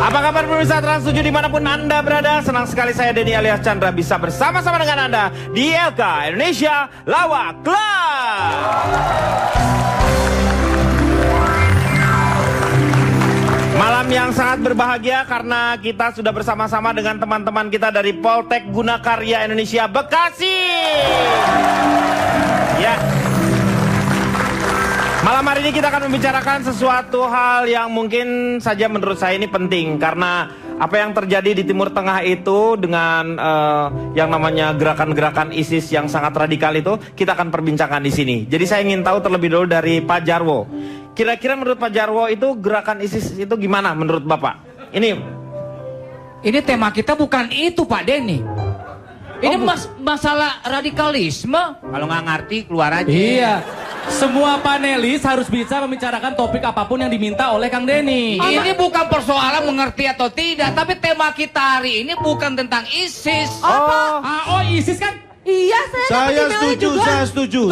Apa kabar pemirsa Trans 7 dimanapun Anda berada? Senang sekali saya Denny alias Chandra bisa bersama-sama dengan Anda di LK Indonesia Lawak Club. Malam yang sangat berbahagia karena kita sudah bersama-sama dengan teman-teman kita dari Poltek Gunakarya Indonesia Bekasi. Ya. Malam hari ini kita akan membicarakan sesuatu hal yang mungkin saja menurut saya ini penting. Karena apa yang terjadi di Timur Tengah itu dengan yang namanya gerakan-gerakan ISIS yang sangat radikal itu, kita akan perbincangkan di sini. Jadi saya ingin tahu terlebih dulu dari Pak Jarwo. Kira-kira menurut Pak Jarwo itu gerakan ISIS itu gimana menurut Bapak? Ini tema kita bukan itu Pak Denny. Ini masalah radikalisme. Kalau nggak ngerti keluar aja. Iya. Semua panelis harus bisa membicarakan topik apapun yang diminta oleh Kang Denny. Ini bukan persoalan mengerti atau tidak, tapi tema kita hari ini bukan tentang ISIS. Oh, ISIS kan? Iya, saya setuju.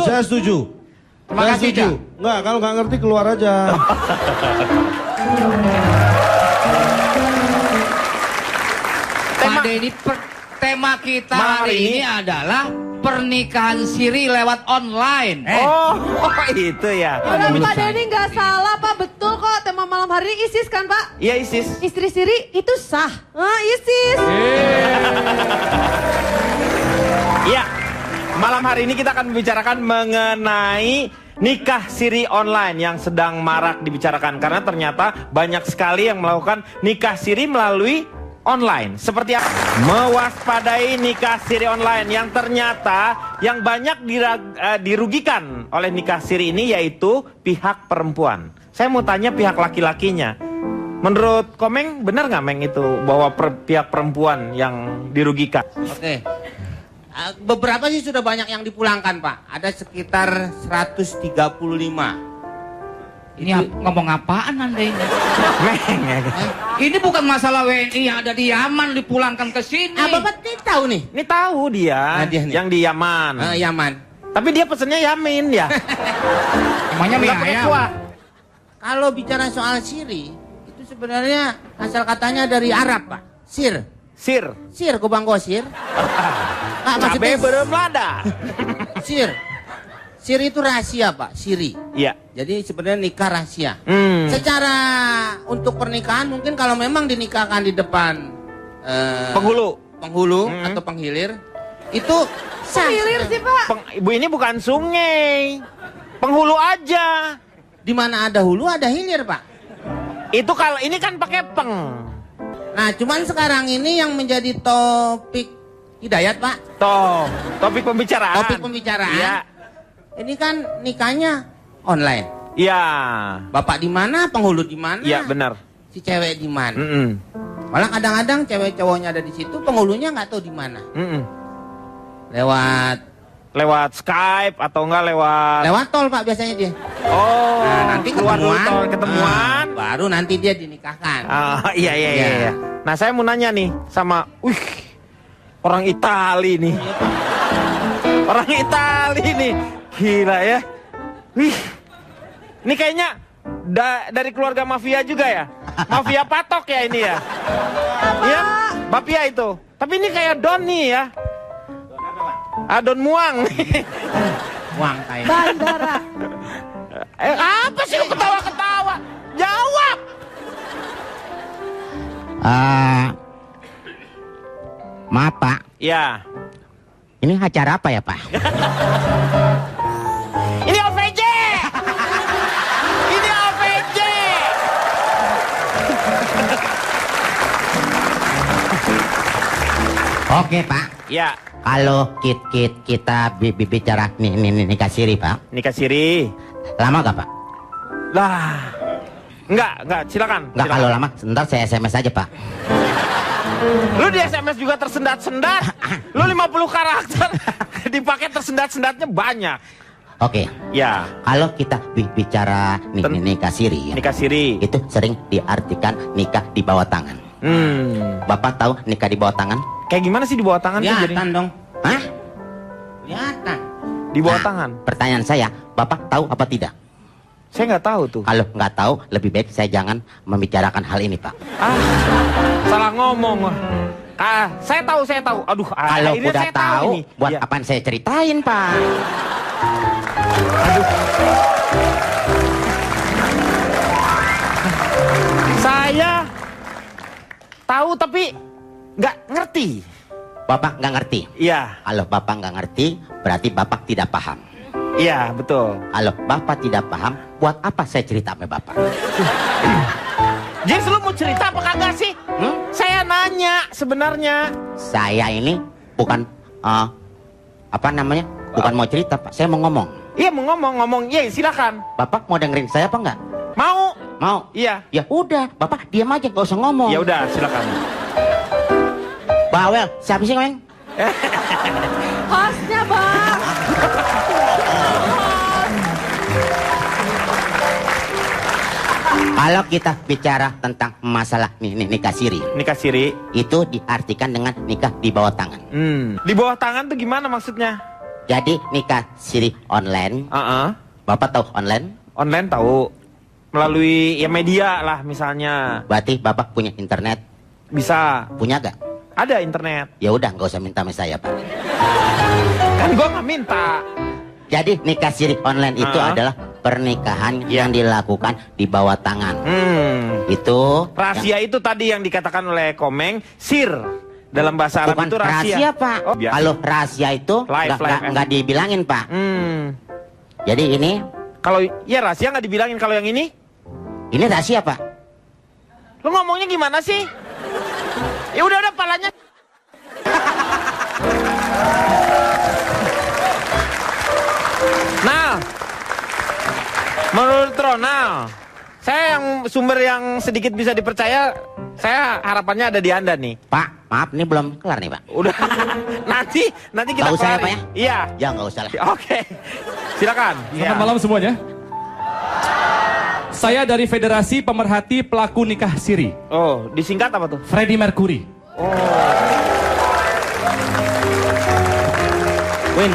Terima kasih, setuju. Enggak, kalau nggak ngerti keluar aja. Pak Denny, tema kita hari ini adalah pernikahan siri lewat online. Oh, itu ya. Pak Denny nggak salah Pak, betul kok tema malam hari ini ISIS kan Pak? Iya ISIS. Istri siri itu sah. ISIS. Iya. Malam hari ini kita akan membicarakan mengenai nikah siri online yang sedang marak dibicarakan. Karena ternyata banyak sekali yang melakukan nikah siri melalui online. Seperti apa? Mewaspadai nikah siri online yang ternyata yang banyak dirugikan oleh nikah siri ini yaitu pihak perempuan. Saya mau tanya pihak laki-lakinya. Menurut Komeng benar nggak Meng itu bahwa pihak perempuan yang dirugikan? Oke. Beberapa sih sudah banyak yang dipulangkan Pak. Ada sekitar 135. Ini ngomong apaan Anda ini? Ini bukan masalah WNI yang ada di Yaman dipulangkan ke sini. Bapak tahu nih? Ini tahu dia, dia nih. yang di Yaman. Yaman. Tapi dia pesennya Yamin ya. Emangnya mie Nggak pakai ayam? kuah. Kalau bicara soal siri, itu sebenarnya asal katanya dari Arab Pak. Sir. Kubang gosir. Cabai belum ada. Sir itu rahasia Pak, siri. Iya. Jadi sebenarnya nikah rahasia. Secara untuk pernikahan mungkin kalau memang dinikahkan di depan penghulu atau penghilir itu sah. Hilir sih Pak. Ibu ini bukan sungai, penghulu aja. Di mana ada hulu ada hilir Pak. Itu kalau ini kan pakai peng. Nah cuman sekarang ini yang menjadi topik hidayat Pak. Topik pembicaraan. Topik pembicaraan. Iya. Ini kan nikahnya online. Iya. Bapak di mana, penghulu di mana? Iya benar. Si cewek di mana? Malah kadang-kadang cewek cowoknya ada di situ, penghulunya nggak tahu di mana. Lewat Skype atau enggak Lewat tol Pak biasanya dia. Oh. Nah, nanti keluar dulu ketemuan. tol, ketemuan. Baru nanti dia dinikahkan. Iya. Nah saya mau nanya nih sama, orang Itali nih. Orang Itali nih. Gila ya. Ini kayaknya dari keluarga mafia juga ya. Mafia patok ya ini ya. Iya, mafia itu. Tapi ini kayak Don nih ya. Don Muang. Muang kayak. Bandara. Apa sih lu ketawa-ketawa? Jawab. Maaf Pak. Ya. Ini acara apa ya Pak? Ini OVJ. Ini OVJ. Oke Pak. Ya. Kalau kita bicara nikah siri Pak. Nikah siri. Lama gak Pak? Lah. Enggak, silakan. Enggak, kalau lama sebentar saya SMS aja Pak. Lu di SMS juga tersendat-sendat. Lu 50 karakter. Dipakai tersendat-sendatnya banyak. Oke. Ya. Kalau kita bicara nikah siri, Nikah siri. itu sering diartikan nikah di bawah tangan. Bapak tahu nikah di bawah tangan? Kayak gimana sih di bawah tangan tuh jadi? Kelihatan dong. Hah? Kelihatan. Di bawah tangan. Pertanyaan saya, Bapak tahu apa tidak? Saya nggak tahu tuh. Kalau nggak tahu, lebih baik saya jangan membicarakan hal ini, Pak. Salah ngomong. Saya tahu. Aduh, Kalau akhirnya udah saya tahu, ini. buat Ya. apaan saya ceritain, Pak? Saya tahu tapi nggak ngerti. Bapak nggak ngerti. Iya, Kalau Bapak nggak ngerti, berarti Bapak tidak paham. iya betul. Kalau Bapak tidak paham, buat apa saya cerita sama Bapak? Jess, lu mau cerita apa kagak sih? Saya nanya sebenarnya. Saya ini bukan bukan mau cerita, Pak. Saya mau ngomong. Iya mau ngomong. Iya silakan. Bapak mau dengerin saya apa enggak? Mau? Mau? Iya. Ya udah, Bapak diam aja, nggak usah ngomong. Ya udah silakan. Bawel, siapa sih, Meng? Hostnya bang. Kalau kita bicara tentang masalah nikah siri, Nikah siri. itu diartikan dengan nikah di bawah tangan. Di bawah tangan tuh gimana maksudnya? Jadi nikah siri online, Bapak tahu online? Online tahu. Melalui ya media lah misalnya. Berarti Bapak punya internet, Bisa. punya gak? Ada internet. Ya udah, nggak usah minta sama saya, Pak. Kan gua nggak minta. Jadi nikah siri online itu adalah pernikahan yang dilakukan di bawah tangan. Itu Rahasia itu tadi yang dikatakan oleh Komeng, sir. Dalam bahasa Arab bukan itu rahasia. rahasia, Pak. Oh, biasa. Kalau rahasia itu Live. nggak dibilangin, Pak. Jadi ini Kalau ya rahasia nggak dibilangin, kalau yang ini rahasia, Pak. lu ngomongnya gimana sih? Ya udah palanya. Nah, menurut Ronald, saya yang sumber yang sedikit bisa dipercaya, saya harapannya ada di Anda nih. Pak, maaf, ini belum kelar nih, Pak. Udah, nanti kita Nggak usah ya, kelarin. Pak, ya? Iya. Ya nggak usah lah. Oke, silakan. Selamat malam semuanya. Saya dari Federasi Pemerhati Pelaku Nikah Siri, Oh, disingkat apa tuh? Freddie Mercury. Win.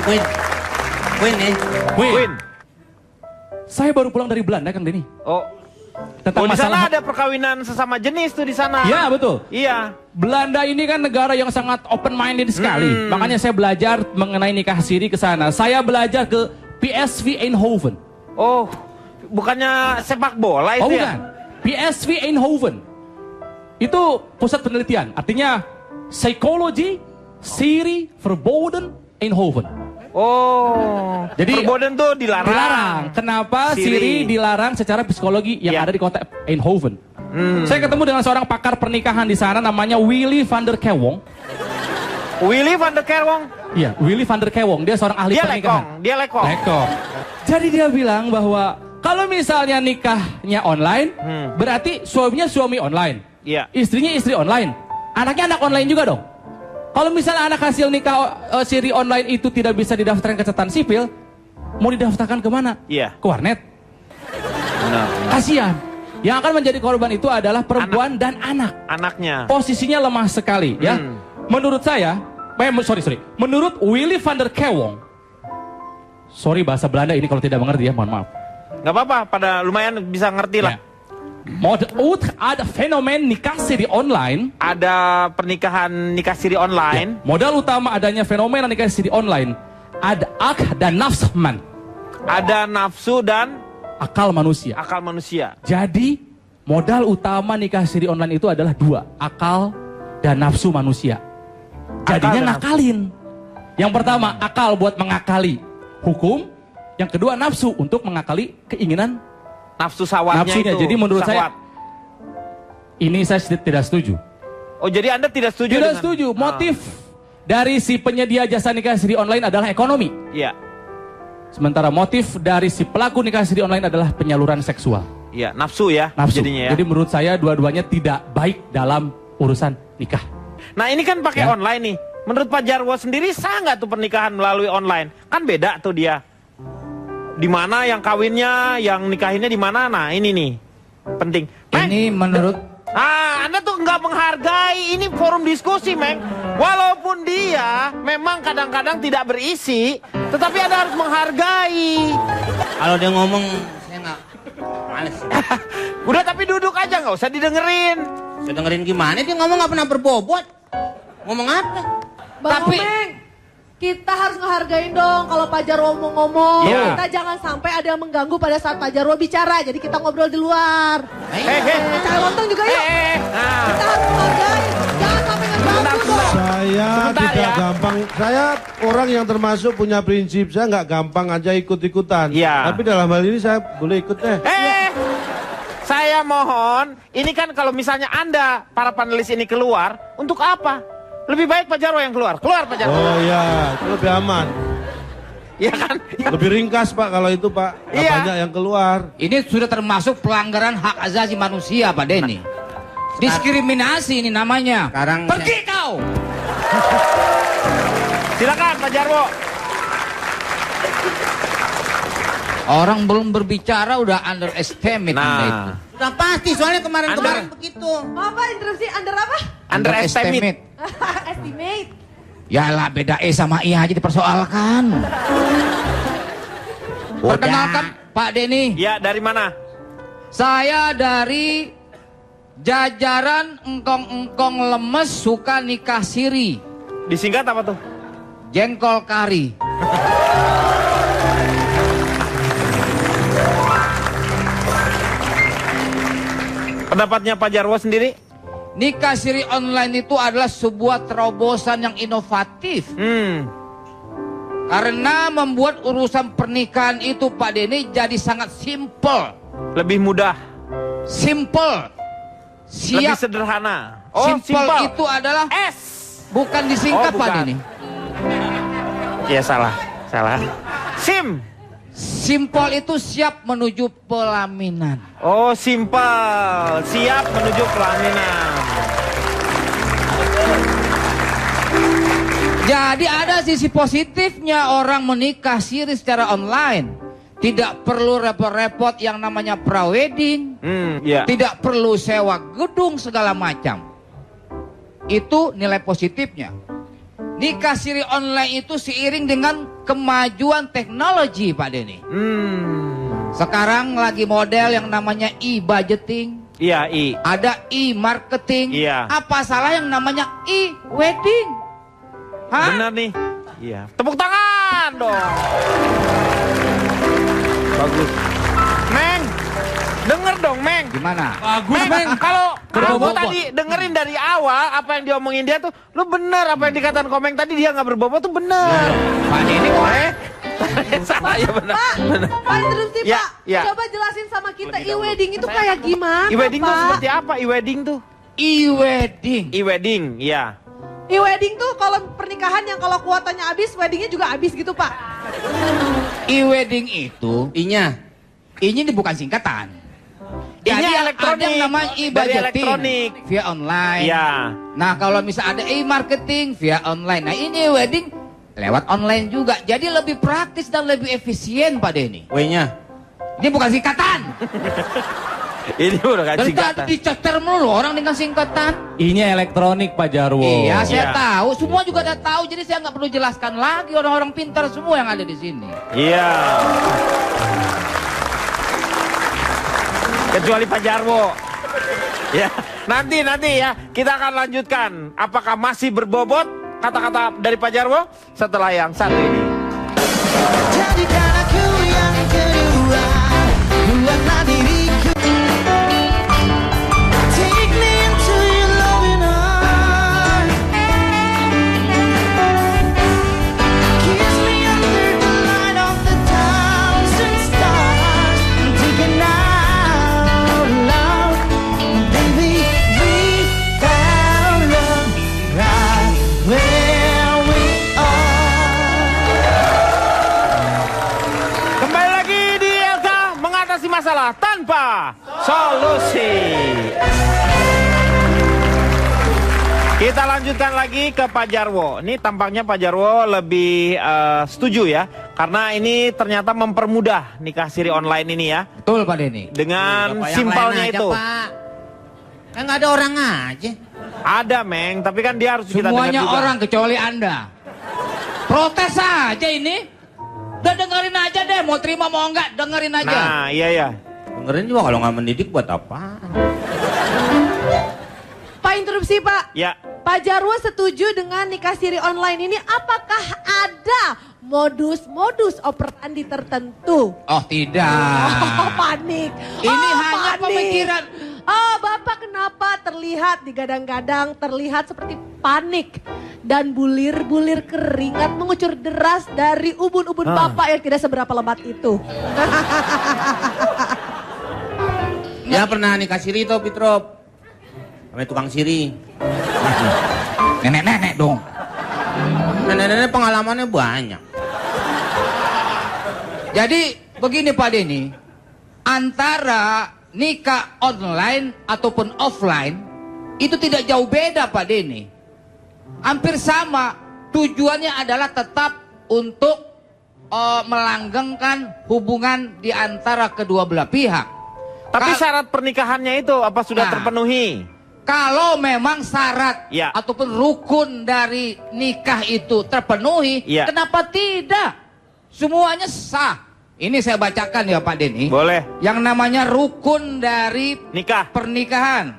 Win. Saya baru pulang dari Belanda, Kang Denny. Oh, Tentang di sana masalah. ada perkawinan sesama jenis tuh di sana. Ya, betul. Iya. Belanda ini kan negara yang sangat open minded sekali. Makanya saya belajar mengenai nikah siri ke sana. Saya belajar ke PSV Eindhoven. Oh, bukannya sepak bola itu Oh, ya? bukan. PSV Eindhoven. Itu pusat penelitian. Artinya Psychology Siri Verboden Eindhoven. Oh, Jadi perboden tuh dilarang. Dilarang. Kenapa Siri dilarang secara psikologi yang ada di kota Eindhoven? Saya ketemu dengan seorang pakar pernikahan di sana, namanya Willy van der Kewong. Willy van der Kerwong. Iya, Willy van der Kewong. Dia seorang ahli Dia pernikahan. lekong. Lekong. Jadi dia bilang bahwa kalau misalnya nikahnya online, berarti suaminya suami online. Iya. Istrinya istri online. Anaknya anak online juga dong. Kalau misalnya anak hasil nikah siri online itu tidak bisa didaftarkan ke catatan sipil, mau didaftarkan kemana? Iya. Ke warnet. Benar. Kasihan. Yang akan menjadi korban itu adalah perempuan dan anak. Anaknya. Posisinya lemah sekali, ya. Menurut saya, sorry. Menurut Willy van der Kewong, sorry bahasa Belanda ini kalau tidak mengerti ya, mohon maaf. Gak apa-apa, pada lumayan bisa ngerti lah. Ya. Ada fenomen nikah siri online. Ada pernikahan nikah siri online. Modal utama adanya fenomena nikah siri online ada dan nafsman. Ada nafsu dan Akal manusia. akal manusia. Jadi modal utama nikah siri online itu adalah dua, akal dan nafsu manusia. Jadinya dan ngakalin. Yang pertama akal buat mengakali hukum, yang kedua nafsu untuk mengakali keinginan Nafsu sawatnya nafsunya. itu. Jadi menurut Sahwat. saya ini saya tidak setuju. Oh, jadi Anda tidak setuju Tidak dengan- setuju. Motif dari si penyedia jasa nikah siri online adalah ekonomi. Iya. Sementara motif dari si pelaku nikah siri online adalah penyaluran seksual. Iya, nafsu ya. Nafsu. Jadinya ya. Jadi menurut saya dua-duanya tidak baik dalam urusan nikah. Nah, ini kan pakai Ya. online nih. Menurut Pak Jarwo sendiri sah nggak tuh pernikahan melalui online? Kan beda tuh dia. Di mana yang kawinnya, yang nikahinnya di mana? Nah, ini nih. Penting. Meng, Ini menurut Anda tuh nggak menghargai. Ini forum diskusi, Meng. Walaupun dia memang kadang-kadang tidak berisi, tetapi Anda harus menghargai. Kalau dia ngomong, saya nggak Males. Udah tapi duduk aja, nggak usah didengerin. Saya dengerin gimana? Dia ngomong nggak pernah berbobot. Ngomong apa? Bang Tapi- Omeng, kita harus ngehargain dong kalau Pak Jarwo mau ngomong. Iya. Kita jangan sampai ada yang mengganggu pada saat Pak Jarwo bicara. Jadi kita ngobrol di luar. Cari lontong juga yuk. Nah, Kita harus menghargai. Jangan sampai ngeganggu dong. Saya Sebentar tidak ya. gampang. Saya orang yang termasuk punya prinsip. Saya nggak gampang aja ikut-ikutan. Iya. Tapi dalam hal ini saya boleh ikut deh. saya mohon, ini kan kalau misalnya Anda, para panelis ini keluar, untuk apa? Lebih baik Pak Jarwo yang keluar. Keluar Pak Jarwo. Oh iya, itu lebih aman. Iya kan? Lebih ringkas Pak kalau itu Pak. Nggak Iya. banyak yang keluar. Ini sudah termasuk pelanggaran hak asasi manusia, Pak Denny. Diskriminasi ini namanya. Sekarang Pergi kau. Silakan Pak Jarwo. Orang belum berbicara udah underestimate Anda itu. Nah, Sudah pasti, soalnya kemarin-kemarin begitu. Apa interupsi? Under apa? underestimate. Estimate. Yalah beda E sama I aja dipersoalkan. Perkenalkan Pak Denny. Ya, dari mana? Saya dari jajaran engkong-engkong lemes suka nikah siri. Disingkat apa tuh? Jengkol kari. Pendapatnya Pak Jarwo sendiri? Nikah siri online itu adalah sebuah terobosan yang inovatif. Karena membuat urusan pernikahan itu Pak Denny jadi sangat simple. Lebih mudah, Simple. lebih Siap. sederhana. Simple itu adalah S. bukan disingkat Oh, Pak bukan. Denny. Ya salah. Sim. Simple itu siap menuju pelaminan. Oh, simpel. Siap menuju pelaminan. Jadi ada sisi positifnya orang menikah siri secara online. Tidak perlu repot-repot yang namanya prawedding. Ya. Tidak perlu sewa gedung segala macam. Itu nilai positifnya. Nikah siri online itu seiring dengan kemajuan teknologi Pak Denny. Sekarang lagi model yang namanya e-budgeting. Iya, I. Ada e-marketing. Iya. Apa salah yang namanya e-wedding? Hah? Benar nih. Iya. Tepuk tangan dong. Bagus. Meng, denger dong, Meng. Gimana? Bagus, Meng. Kalau kamu Berbobot. tadi dengerin dari awal apa yang diomongin dia tuh, lu bener apa yang dikatakan Komeng tadi, dia nggak berbobot tuh bener. Pak Denny kok Salah ya bener. Pak interupsi Ya, Pak. ya. Coba jelasin sama kita e-wedding itu kayak gimana E-wedding tuh Pak? seperti apa? E-wedding tuh? e-wedding. E-wedding, iya. E-wedding tuh kalau pernikahan yang kalau kuotanya habis, weddingnya juga habis gitu Pak. E-wedding itu I-nya. ini bukan singkatan. Ini Jadi elektronik. ada yang namanya Dari e-budgeting elektronik. via online. Iya. Nah kalau misalnya ada e-marketing via online. Nah ini wedding lewat online juga. Jadi lebih praktis dan lebih efisien Pak Denny. W-nya. Ini bukan singkatan. Ini udah kan Dari tadi singkatan. dicecer melulu orang dengan singkatan. Ini elektronik Pak Jarwo. Iya saya Iya. tahu. Semua juga udah tahu. Jadi saya nggak perlu jelaskan lagi. Orang-orang pintar semua yang ada di sini. Iya. Kecuali Pak Jarwo. Ya, nanti ya kita akan lanjutkan. Apakah masih berbobot kata-kata dari Pak Jarwo setelah yang satu ini? Jadikan aku yang kedua, buatlah diriku. Take me into your loving arms. Kiss me under the light of the thousand stars. Taking out love, baby, we found love right where we are. Kembali lagi di Elka mengatasi masalah tanpa solusi. Kita lanjutkan lagi ke Pak Jarwo. Ini tampaknya Pak Jarwo lebih setuju ya, karena ini ternyata mempermudah nikah siri online ini ya, Betul Pak Denny. dengan Bapak yang simpelnya lain aja, itu. Pak. Kan nggak ada orang aja. Ada Meng, tapi kan dia harus kita dengar Semuanya juga. orang kecuali Anda. Protes aja ini. Udah dengerin aja deh. Mau terima mau enggak dengerin aja. Nah, iya. Dengerin juga kalau nggak mendidik buat apa? Pak, interupsi Pak. Ya. Pak Jarwo setuju dengan nikah siri online ini, apakah ada modus-modus operandi tertentu? Oh tidak. Oh, panik. Ini Oh, hanya panik. pemikiran. Oh, Bapak kenapa terlihat digadang-gadang, terlihat seperti panik. Dan bulir-bulir keringat mengucur deras dari ubun-ubun Bapak yang tidak seberapa lebat itu. Ya pernah nikah siri tuh Pitrop. Sama tukang siri. Nenek-nenek dong. Nenek-nenek pengalamannya banyak. Jadi begini Pak Denny, antara nikah online ataupun offline itu tidak jauh beda Pak Denny. Hampir sama, tujuannya adalah tetap untuk melanggengkan hubungan di antara kedua belah pihak. Tapi syarat pernikahannya itu apa sudah Nah. terpenuhi? Kalau memang syarat Ya. ataupun rukun dari nikah itu terpenuhi, Ya. kenapa tidak? Semuanya sah. Ini saya bacakan ya Pak Denny. Boleh. Yang namanya rukun dari Nikah. pernikahan.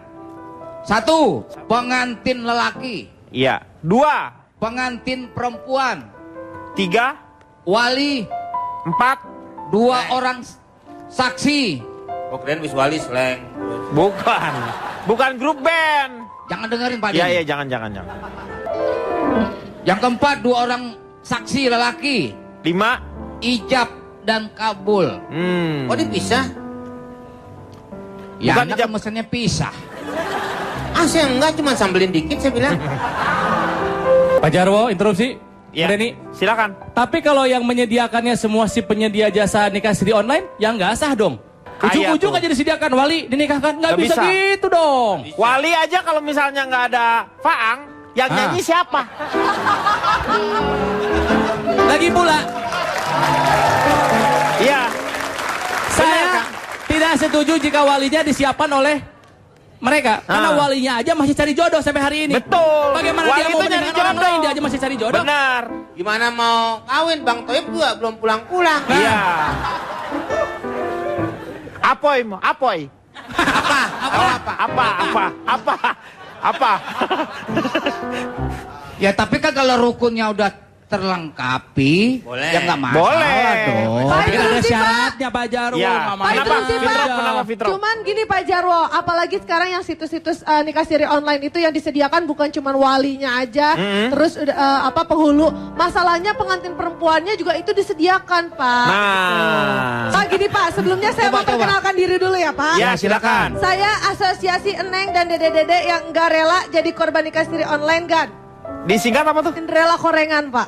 1. Pengantin lelaki. Iya. 2. Pengantin perempuan. 3. Wali. 4. 2 orang saksi. Oh keren visualis slang. Bukan. Bukan grup band. Jangan dengerin Pak Iya, Denny. iya, jangan. Yang keempat 2 orang saksi lelaki. 5. Ijab dan kabul. Oh dipisah? Ya Bukan anak ijab. mesennya pisah. Ah saya enggak, cuma sambelin dikit saya bilang. Pak Jarwo, interupsi. Iya. Denny. Silakan. Tapi kalau yang menyediakannya semua si penyedia jasa nikah siri online, ya nggak sah dong. Kaya Ujung-ujung tuh. aja disediakan wali dinikahkan, nggak Nggak bisa bisa. gitu dong. Wali aja kalau misalnya nggak ada Faang, yang nyanyi siapa? Lagi pula, Iya. saya tidak setuju jika walinya disiapkan oleh mereka. Karena Ah. walinya aja masih cari jodoh sampai hari ini. Betul. Bagaimana Wali dia mau itu nyari menikahkan orang jodoh. lain, dia aja masih cari jodoh. Benar. Gimana mau kawin Bang Toib juga belum pulang-pulang. Iya. Apoy, apoy. Apa? Ya tapi kan kalau rukunnya udah terlengkapi, Boleh. ya nggak masalah Boleh. dong. Pak, Tapi itu ada sih, Pak. syaratnya Pak Jarwo. Ya. nggak main. Kenapa? Itu sih, Pak. Fitrop, kenapa Fitrop? Cuman gini Pak Jarwo, apalagi sekarang yang situs-situs nikah siri online itu yang disediakan bukan cuma walinya aja, terus penghulu. Masalahnya pengantin perempuannya juga itu disediakan, Pak. Nah. Pak gini Pak, sebelumnya saya Coba, mau perkenalkan diri dulu ya Pak. Ya, silakan. Saya Asosiasi Eneng dan Dede-Dede yang nggak rela jadi korban nikah siri online, Gan. Disingkat apa tuh? Rela korengan, Pak.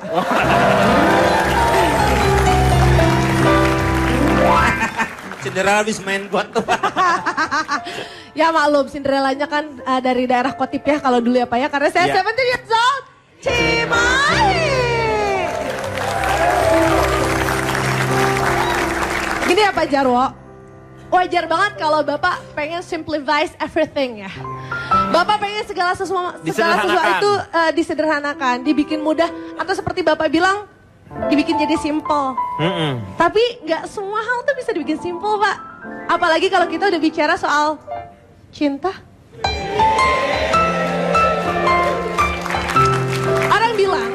Cinderella habis main got tuh. Ya maklum, Cinderellanya kan dari daerah Kotip ya kalau dulu ya Pak ya. Karena saya Ya. 17 years old, Cimahi. Gini ya Pak Jarwo, wajar banget kalau Bapak pengen simplify everything ya. Bapak pengen segala sesuatu Disederhanakan. itu disederhanakan, dibikin mudah. Atau seperti Bapak bilang, dibikin jadi simple. Tapi nggak semua hal tuh bisa dibikin simple Pak. Apalagi kalau kita udah bicara soal cinta. Orang bilang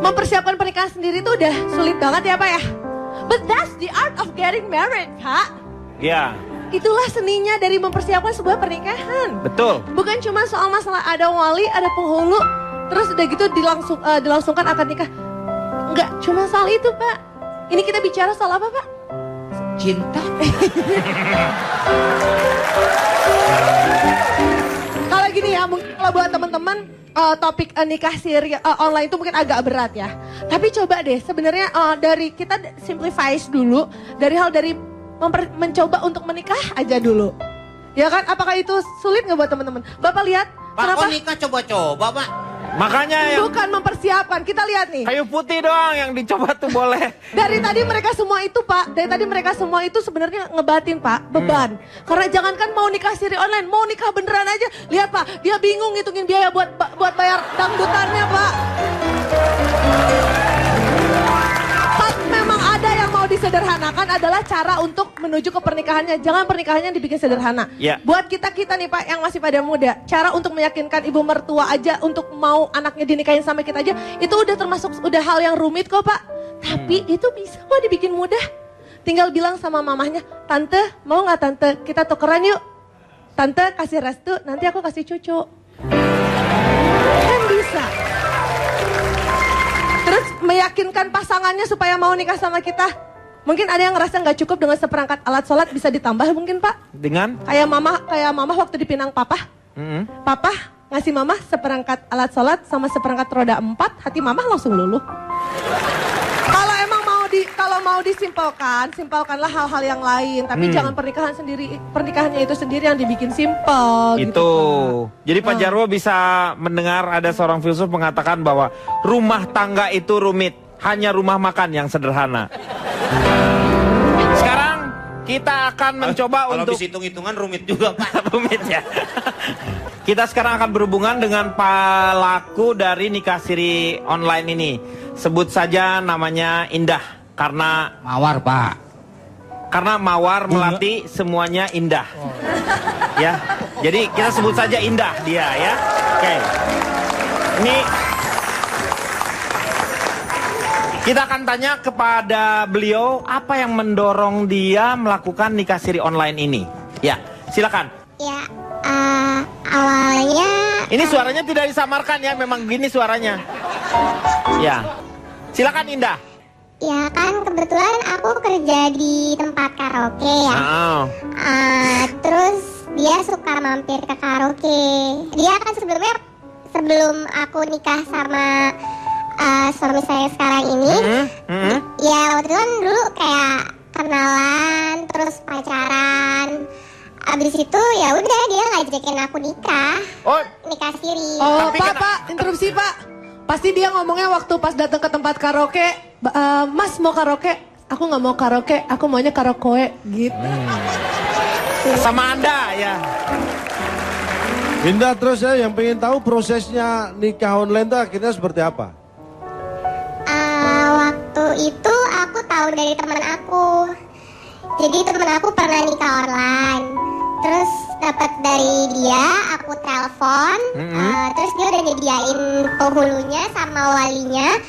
mempersiapkan pernikahan sendiri tuh udah sulit banget ya Pak ya. But that's the art of getting married Pak. Ya, Itulah seninya dari mempersiapkan sebuah pernikahan. betul. Bukan cuma soal masalah ada wali, ada penghulu, terus udah gitu dilangsungkan akad nikah. Enggak cuma soal itu Pak. Ini kita bicara soal apa Pak? Cinta. Kalau gini ya, mungkin kalau buat teman-teman topik nikah siri online itu mungkin agak berat ya. Tapi coba deh sebenarnya dari kita simplify dulu dari hal dari mencoba untuk menikah aja dulu. Ya kan? Apakah itu sulit nggak buat teman-teman? Bapak lihat Pak kenapa? kok nikah coba-coba Pak? Makanya yang Bukan mempersiapkan. Kita lihat nih. kayu putih doang yang dicoba tuh boleh. Dari tadi mereka semua itu Pak, dari tadi mereka semua itu sebenarnya ngebatin Pak, beban. Karena jangankan mau nikah siri online, mau nikah beneran aja. Lihat Pak, dia bingung ngitungin biaya buat bayar dangdutannya Pak. Pak memang ada yang mau disederhanakan adalah cara untuk menuju ke pernikahannya. Jangan pernikahannya dibikin sederhana. Ya. Buat kita nih Pak yang masih pada muda, cara untuk meyakinkan ibu mertua aja untuk mau anaknya dinikahin sama kita aja, itu udah termasuk udah hal yang rumit kok Pak. Tapi itu bisa kok dibikin mudah. Tinggal bilang sama mamahnya, tante mau nggak tante kita tukeran yuk. Tante kasih restu, nanti aku kasih cucu. Kan bisa. Terus meyakinkan pasangannya supaya mau nikah sama kita. Mungkin ada yang ngerasa nggak cukup dengan seperangkat alat sholat, bisa ditambah mungkin Pak. Dengan? Kayak mama waktu dipinang papa. Papa ngasih mama seperangkat alat sholat sama seperangkat roda 4, hati mama langsung luluh. Kalau emang kalau mau disimpelkan, simpelkanlah hal-hal yang lain. Tapi jangan pernikahannya itu sendiri yang dibikin simpel. Itu. Gitu, Jadi Pak Jarwo bisa mendengar ada seorang filsuf mengatakan bahwa rumah tangga itu rumit, hanya rumah makan yang sederhana. Sekarang kita akan mencoba Kalau untuk hitung-hitungan rumit juga Pak. rumit ya. Kita sekarang akan berhubungan dengan pelaku dari nikah siri online ini. Sebut saja namanya Indah. Karena Mawar Pak. Karena Mawar Melati semuanya indah. Ya. Jadi kita sebut saja Indah dia ya. Oke. Ini kita akan tanya kepada beliau apa yang mendorong dia melakukan nikah siri online ini. Ya, silakan. Ya, awalnya Ini suaranya tidak disamarkan ya, memang gini suaranya. Ya. Silakan Indah. ya kan kebetulan aku kerja di tempat karaoke ya. Oh. Terus dia suka mampir ke karaoke. Dia kan sebelumnya sebelum aku nikah sama suami saya sekarang ini, ya waktu itu kan dulu kayak kenalan, terus pacaran. Abis itu ya udah dia ngajakin aku nikah. Oh. Nikah siri. Oh, Tapi Pak, interupsi Pak. Pasti dia ngomongnya waktu pas datang ke tempat karaoke, Mas mau karaoke? Aku nggak mau karaoke, aku maunya karaoke gitu. Sama Anda ya. Indah, terus saya yang pengen tahu prosesnya nikah online itu akhirnya seperti apa? Waktu itu aku tahu dari teman aku. Jadi teman aku pernah nikah online. Terus dapat dari dia, aku telepon. Terus dia udah nyediain penghulunya sama walinya.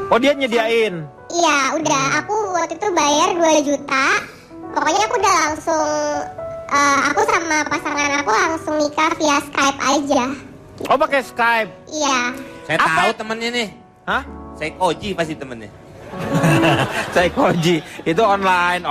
Oh, dia nyediain. Iya, udah. Aku waktu itu bayar 2 juta. Pokoknya aku udah langsung, aku sama pasangan aku langsung nikah via Skype aja. Oh, pakai Skype. Iya. Saya tahu temennya nih. Hah? Saya Koji pasti temennya. Saya Koji. Itu online.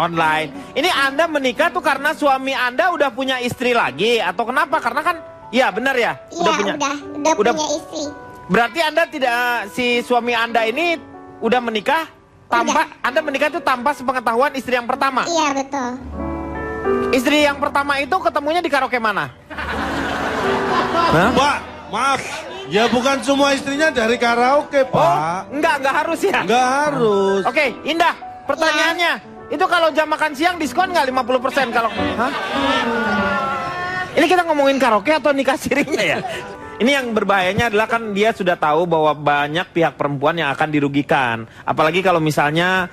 Ini Anda menikah tuh karena suami Anda udah punya istri lagi atau kenapa? Karena kan, iya benar ya? Iya, udah punya istri. Berarti Anda tidak, si suami Anda ini udah menikah tanpa, Anda menikah itu tanpa sepengetahuan istri yang pertama? Iya, betul. Istri yang pertama itu ketemunya di karaoke mana? Hah? Pak, maaf. Ya bukan semua istrinya dari karaoke, Pak. Enggak harus ya? Enggak harus. Oke, Indah, pertanyaannya, itu kalau jam makan siang diskon nggak 50% kalau? Hah? Ini kita ngomongin karaoke atau nikah sirinya ya? Ini yang berbahayanya adalah kan dia sudah tahu bahwa banyak pihak perempuan yang akan dirugikan. Apalagi kalau misalnya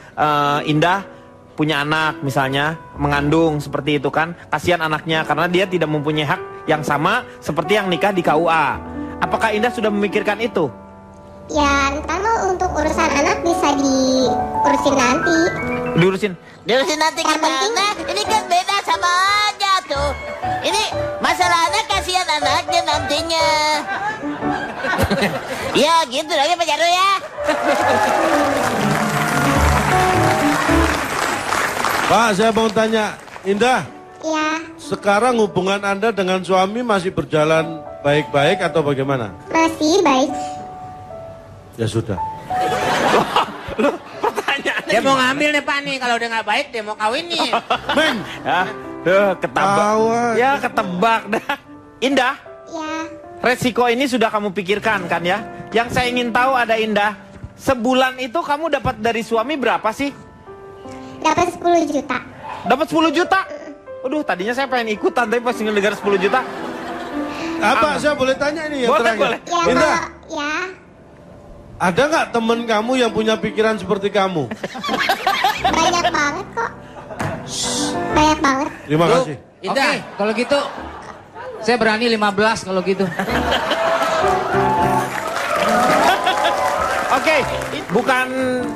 Indah punya anak misalnya, mengandung seperti itu kan. Kasihan anaknya karena dia tidak mempunyai hak yang sama seperti yang nikah di KUA. Apakah Indah sudah memikirkan itu? Ya, ntar mau untuk urusan anak bisa diurusin nanti. Diurusin nanti gimana? Ini kan beda sama aja tuh. Ini masalahnya kasihan anaknya nantinya. Ya gitu lagi Pak Jarwo ya. Pak, saya mau tanya, Indah. Ya, Sekarang hubungan Anda dengan suami masih berjalan baik-baik atau bagaimana? masih baik. Ya sudah. Dia mau ngambil nih Pak nih. Kalau udah nggak baik dia mau kawin nih. Meng. Ya, ketebak. Awas. Ya, ketebak dah. Indah, Ya, resiko ini sudah kamu pikirkan kan ya? Yang saya ingin tahu ada Indah, sebulan itu kamu dapat dari suami berapa sih? dapat 10 juta. Dapat 10 juta? Aduh, tadinya saya pengen ikutan tapi pas dengar 10 juta. Apa saya boleh tanya ini yang Boleh, terakhir? boleh. Ya, Indah, ya. ada nggak temen kamu yang punya pikiran seperti kamu? Banyak banget kok. Banyak banget. Terima kasih. Oke, kalau gitu saya berani 15 kalau gitu. Oke, bukan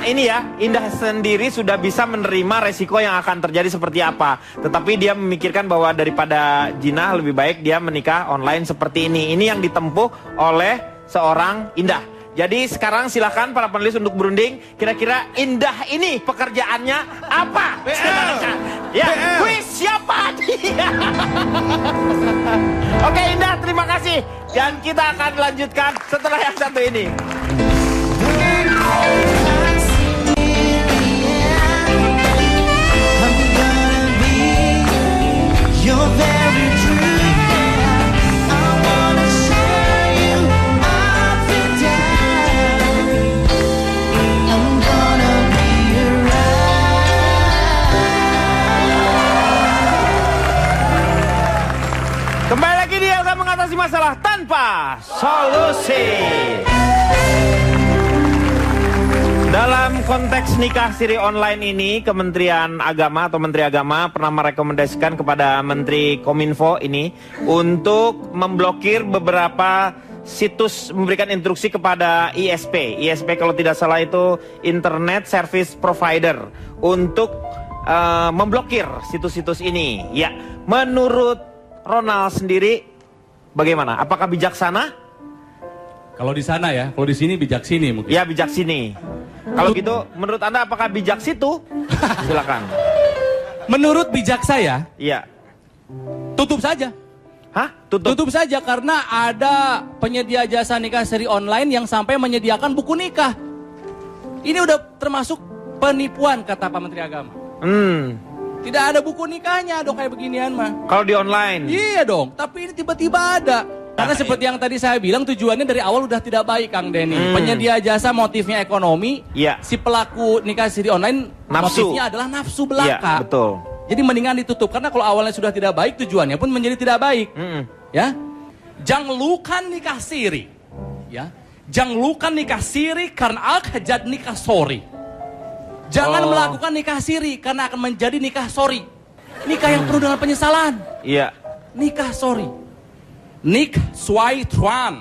ini ya, Indah sendiri sudah bisa menerima resiko yang akan terjadi seperti apa. Tetapi dia memikirkan bahwa daripada jinah lebih baik dia menikah online seperti ini. Ini yang ditempuh oleh seorang Indah. Jadi sekarang silakan para penulis untuk berunding. Kira-kira Indah ini pekerjaannya apa? Ya, kuis siapa dia? Oke Indah, terima kasih. Dan kita akan lanjutkan setelah yang satu ini. You're very true. I wanna share you up and down. I'm gonna be around. Kembali lagi di Elga Mengatasi Masalah Tanpa Solusi. Dalam konteks nikah siri online ini, Kementerian Agama atau Menteri Agama pernah merekomendasikan kepada Menteri Kominfo ini untuk memblokir beberapa situs, memberikan instruksi kepada ISP. ISP kalau tidak salah itu Internet Service Provider untuk memblokir situs-situs ini. Ya, menurut Ronald sendiri bagaimana? Apakah bijaksana? Kalau di sana ya, kalau di sini bijak sini mungkin. Ya, bijak sini. Kalau gitu, menurut Anda apakah bijak situ? Silakan. Menurut bijak saya, Iya. tutup saja. Hah? Tutup? Tutup saja karena ada penyedia jasa nikah siri online yang sampai menyediakan buku nikah. Ini udah termasuk penipuan kata Pak Menteri Agama. Tidak ada buku nikahnya dong kayak beginian mah. Kalau di online? Iya dong, tapi ini tiba-tiba ada. Karena seperti yang tadi saya bilang tujuannya dari awal udah tidak baik Kang Denny. Penyedia jasa motifnya ekonomi, si pelaku nikah siri online nafsu. Motifnya adalah nafsu belaka. Iya, betul. Jadi mendingan ditutup karena kalau awalnya sudah tidak baik tujuannya pun menjadi tidak baik. Ya, jangan lukan nikah siri. Ya, jangan lukan nikah siri karena akan jadi nikah sori. Jangan melakukan nikah siri karena akan menjadi nikah sori. Nikah yang penuh dengan penyesalan. Iya. Nikah sori. Nikah suai tuan.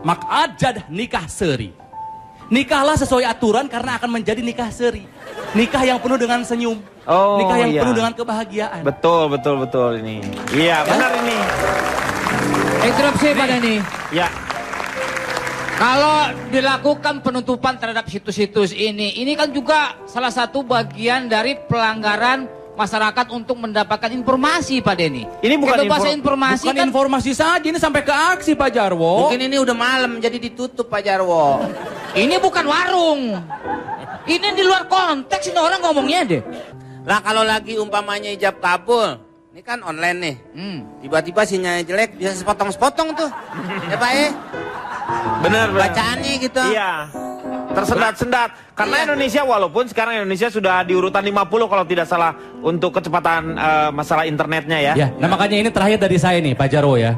Maka jad nikah seri. Nikahlah sesuai aturan karena akan menjadi nikah seri. Nikah yang penuh dengan senyum. Nikah yang penuh dengan kebahagiaan. Betul, betul, betul ini. Iya, benar ini. Interupsi Pak Denny. Ya. Kalau dilakukan penutupan terhadap situs-situs ini kan juga salah satu bagian dari pelanggaran masyarakat untuk mendapatkan informasi Pak Denny. Ini bukan informasi bukan kan informasi saja, ini sampai ke aksi Pak Jarwo. Mungkin ini udah malam jadi ditutup Pak Jarwo. Ini bukan warung. Ini di luar konteks ini orang ngomongnya deh. Lah kalau lagi umpamanya ijab kabul, ini kan online nih. Tiba-tiba sinyalnya jelek bisa sepotong-sepotong tuh. Ya Pak Benar, benar. Bacaannya gitu. Iya. Tersendat-sendat. Karena Indonesia walaupun sekarang Indonesia sudah di urutan 50 kalau tidak salah untuk kecepatan masalah internetnya ya. Ya, nah makanya ini terakhir dari saya nih Pak Jarwo ya.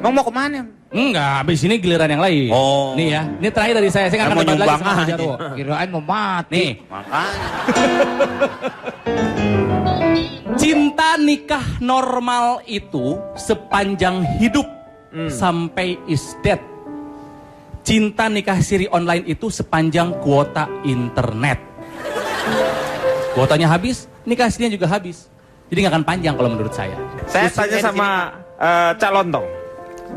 Mau kemana? Enggak, habis ini giliran yang lain. Nih ya, ini terakhir dari saya nggak akan mau debat lagi nyumbang sama Pak aja. Jarwo. Kirain mau mati. Nih, Makanya. cinta nikah normal itu sepanjang hidup sampai is dead. Cinta nikah siri online itu sepanjang kuota internet. Kuotanya habis, nikah sirinya juga habis. Jadi nggak akan panjang kalau menurut saya. Saya tanya sama Cak Lontong.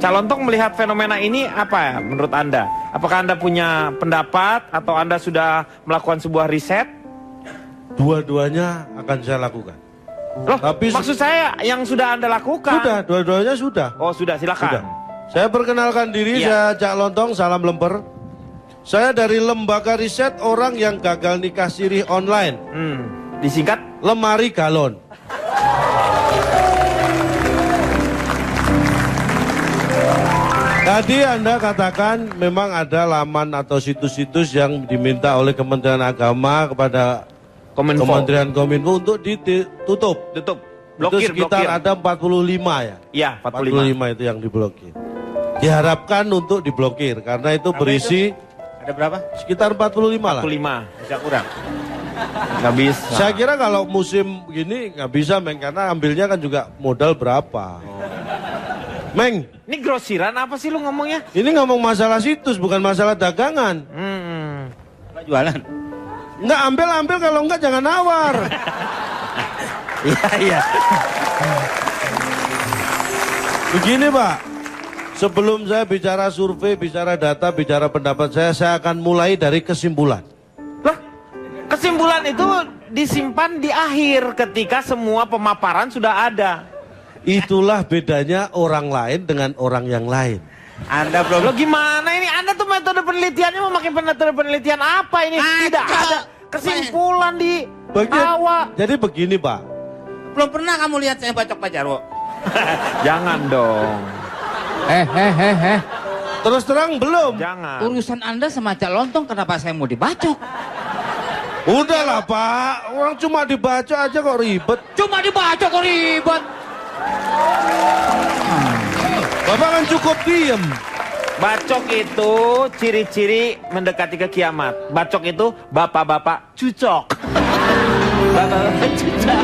Cak Lontong melihat fenomena ini apa ya menurut Anda? Apakah Anda punya pendapat atau Anda sudah melakukan sebuah riset? Dua-duanya akan saya lakukan. Loh, Tapi maksud saya yang sudah Anda lakukan. Sudah, dua-duanya sudah. Oh, sudah, silakan. Sudah. Saya perkenalkan diri, saya Cak Lontong, salam lemper. Saya dari lembaga riset orang yang gagal nikah siri online. Disingkat? Lemari Galon. Tadi Anda katakan memang ada laman atau situs-situs yang diminta oleh Kementerian Agama kepada Kementerian Kominfo untuk ditutup. Tutup. Itu Blokir, sekitar blokir. ada 45 ya. Iya, 45 itu yang diblokir. Diharapkan untuk diblokir karena itu berisi Ada berapa? sekitar 45 lah. 45. Bisa kurang. Nggak bisa. Saya kira kalau musim gini nggak bisa, Meng, karena ambilnya kan juga modal berapa. Meng, Ini grosiran apa sih lu ngomongnya? ini ngomong masalah situs, bukan masalah dagangan. Jualan. Nggak ambil kalau nggak jangan nawar. Iya. Begini Pak, sebelum saya bicara survei, bicara data, bicara pendapat saya akan mulai dari kesimpulan. Lah, kesimpulan itu disimpan di akhir ketika semua pemaparan sudah ada. Itulah bedanya orang lain dengan orang yang lain. Anda belum. Lo gimana ini? Anda tuh metode penelitiannya memakai metode penelitian apa ini? Tidak ada kesimpulan di awal. Jadi begini Pak. Belum pernah kamu lihat saya bacok Pak Jarwo. Jangan dong. Terus terang belum. Jangan. Urusan Anda sama Cak Lontong, kenapa saya mau dibacok? Udahlah Pak, orang cuma dibaca aja kok ribet. Cuma dibacok kok ribet. Bapak kan cukup diem. Bacok itu ciri-ciri mendekati ke kiamat. Bacok itu bapak-bapak cucok. Bapak-bapak cucok.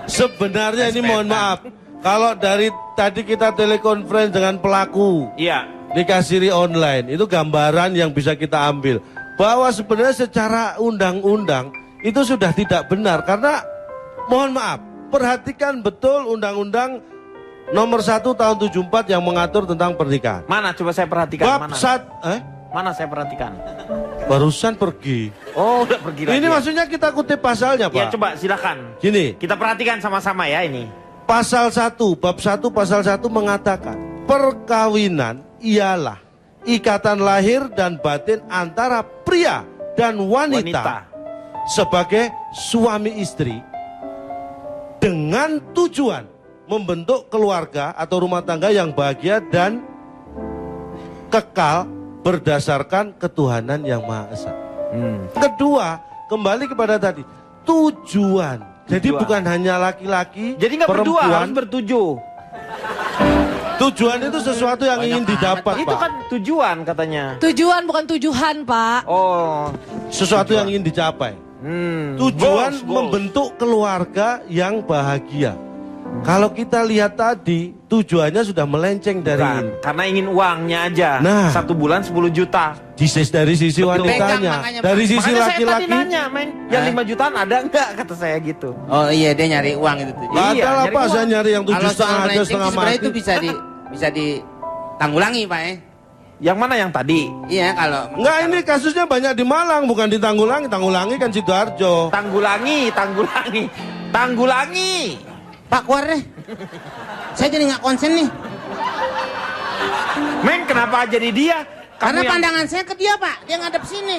Sebenarnya ini mohon maaf, kalau dari tadi kita telekonferensi dengan pelaku Iya. nikah siri online, itu gambaran yang bisa kita ambil bahwa sebenarnya secara undang-undang itu sudah tidak benar. Karena mohon maaf, perhatikan betul undang-undang nomor 1 tahun 74 yang mengatur tentang pernikahan. Mana coba saya perhatikan? Bab Mana? Mana saya perhatikan? barusan pergi. Oh, udah pergi lagi. Ini ya? maksudnya kita kutip pasalnya Pak. Ya coba silakan. Gini, Kita perhatikan sama-sama ya ini. pasal 1, bab 1 pasal 1 mengatakan perkawinan ialah ikatan lahir dan batin antara pria dan wanita. Sebagai suami istri dengan tujuan membentuk keluarga atau rumah tangga yang bahagia dan kekal berdasarkan ketuhanan yang Maha Esa. Kedua, kembali kepada tadi, tujuan. Jadi bukan hanya laki-laki, Jadi nggak berdua, perempuan. harus bertujuh. Tujuan itu sesuatu yang ingin didapat, Itu Pak. kan tujuan katanya. Tujuan bukan tujuan, Pak. Oh, Sesuatu yang ingin dicapai. Tujuan goals. membentuk keluarga yang bahagia. Kalau kita lihat tadi, tujuannya sudah melenceng dari Bukan, ini. karena ingin uangnya aja. Nah. 1 bulan 10 juta. Dari sisi wanitanya, Pegang dari makanya, sisi Makanya saya tadi laki-laki. nanya, men, yang 5 jutaan ada enggak kata saya gitu. Oh iya, dia nyari uang itu tuh. Nggak Iya, ada lah nyari Pak, uang. saya nyari yang 7,5 Kalau soal aja melenceng setengah sebenarnya mati. itu bisa ditanggulangi Pak ya. Yang mana yang tadi? Iya kalau. Enggak, ini kasusnya banyak di Malang, bukan ditanggulangi. Tanggulangi kan Sidoarjo. Tanggulangi. Pak keluar deh. Saya jadi nggak konsen nih. Men, kenapa jadi dia? Karena yang- pandangan saya ke dia Pak. Dia ngadep sini.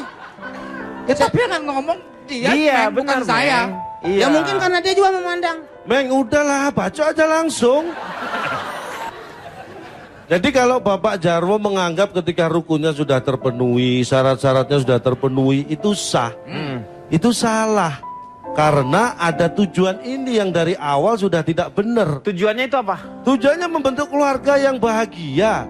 Ya tapi yang ngomong dia, Iya, bukan benar, saya. Men. Iya. Ya mungkin karena dia juga memandang. Meng, udahlah, baca aja langsung. Jadi kalau Bapak Jarwo menganggap ketika rukunnya sudah terpenuhi, syarat-syaratnya sudah terpenuhi, itu sah. Itu salah. Karena ada tujuan ini yang dari awal sudah tidak benar. Tujuannya itu apa? Tujuannya membentuk keluarga yang bahagia.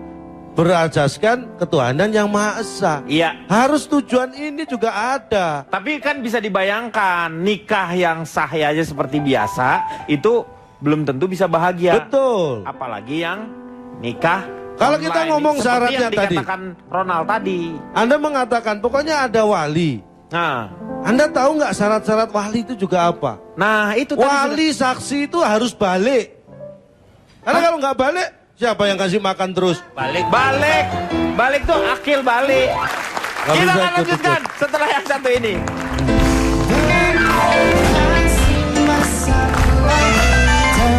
Berasaskan ketuhanan yang Maha Esa. Iya. Harus tujuan ini juga ada. Tapi kan bisa dibayangkan, nikah yang sah aja seperti biasa, itu belum tentu bisa bahagia. Betul. Apalagi yang nikah Kalau kita online. ngomong Seperti syaratnya yang tadi. dikatakan Ronald tadi. Anda mengatakan pokoknya ada wali. Nah, Anda tahu nggak syarat-syarat wali itu juga apa? nah itu tadi Wali saksi itu harus balik. Karena kalau nggak balik, siapa yang kasih makan terus? Balik tuh akil balik. Nggak Kita bisa akan ikut-ikut. lanjutkan setelah yang satu ini.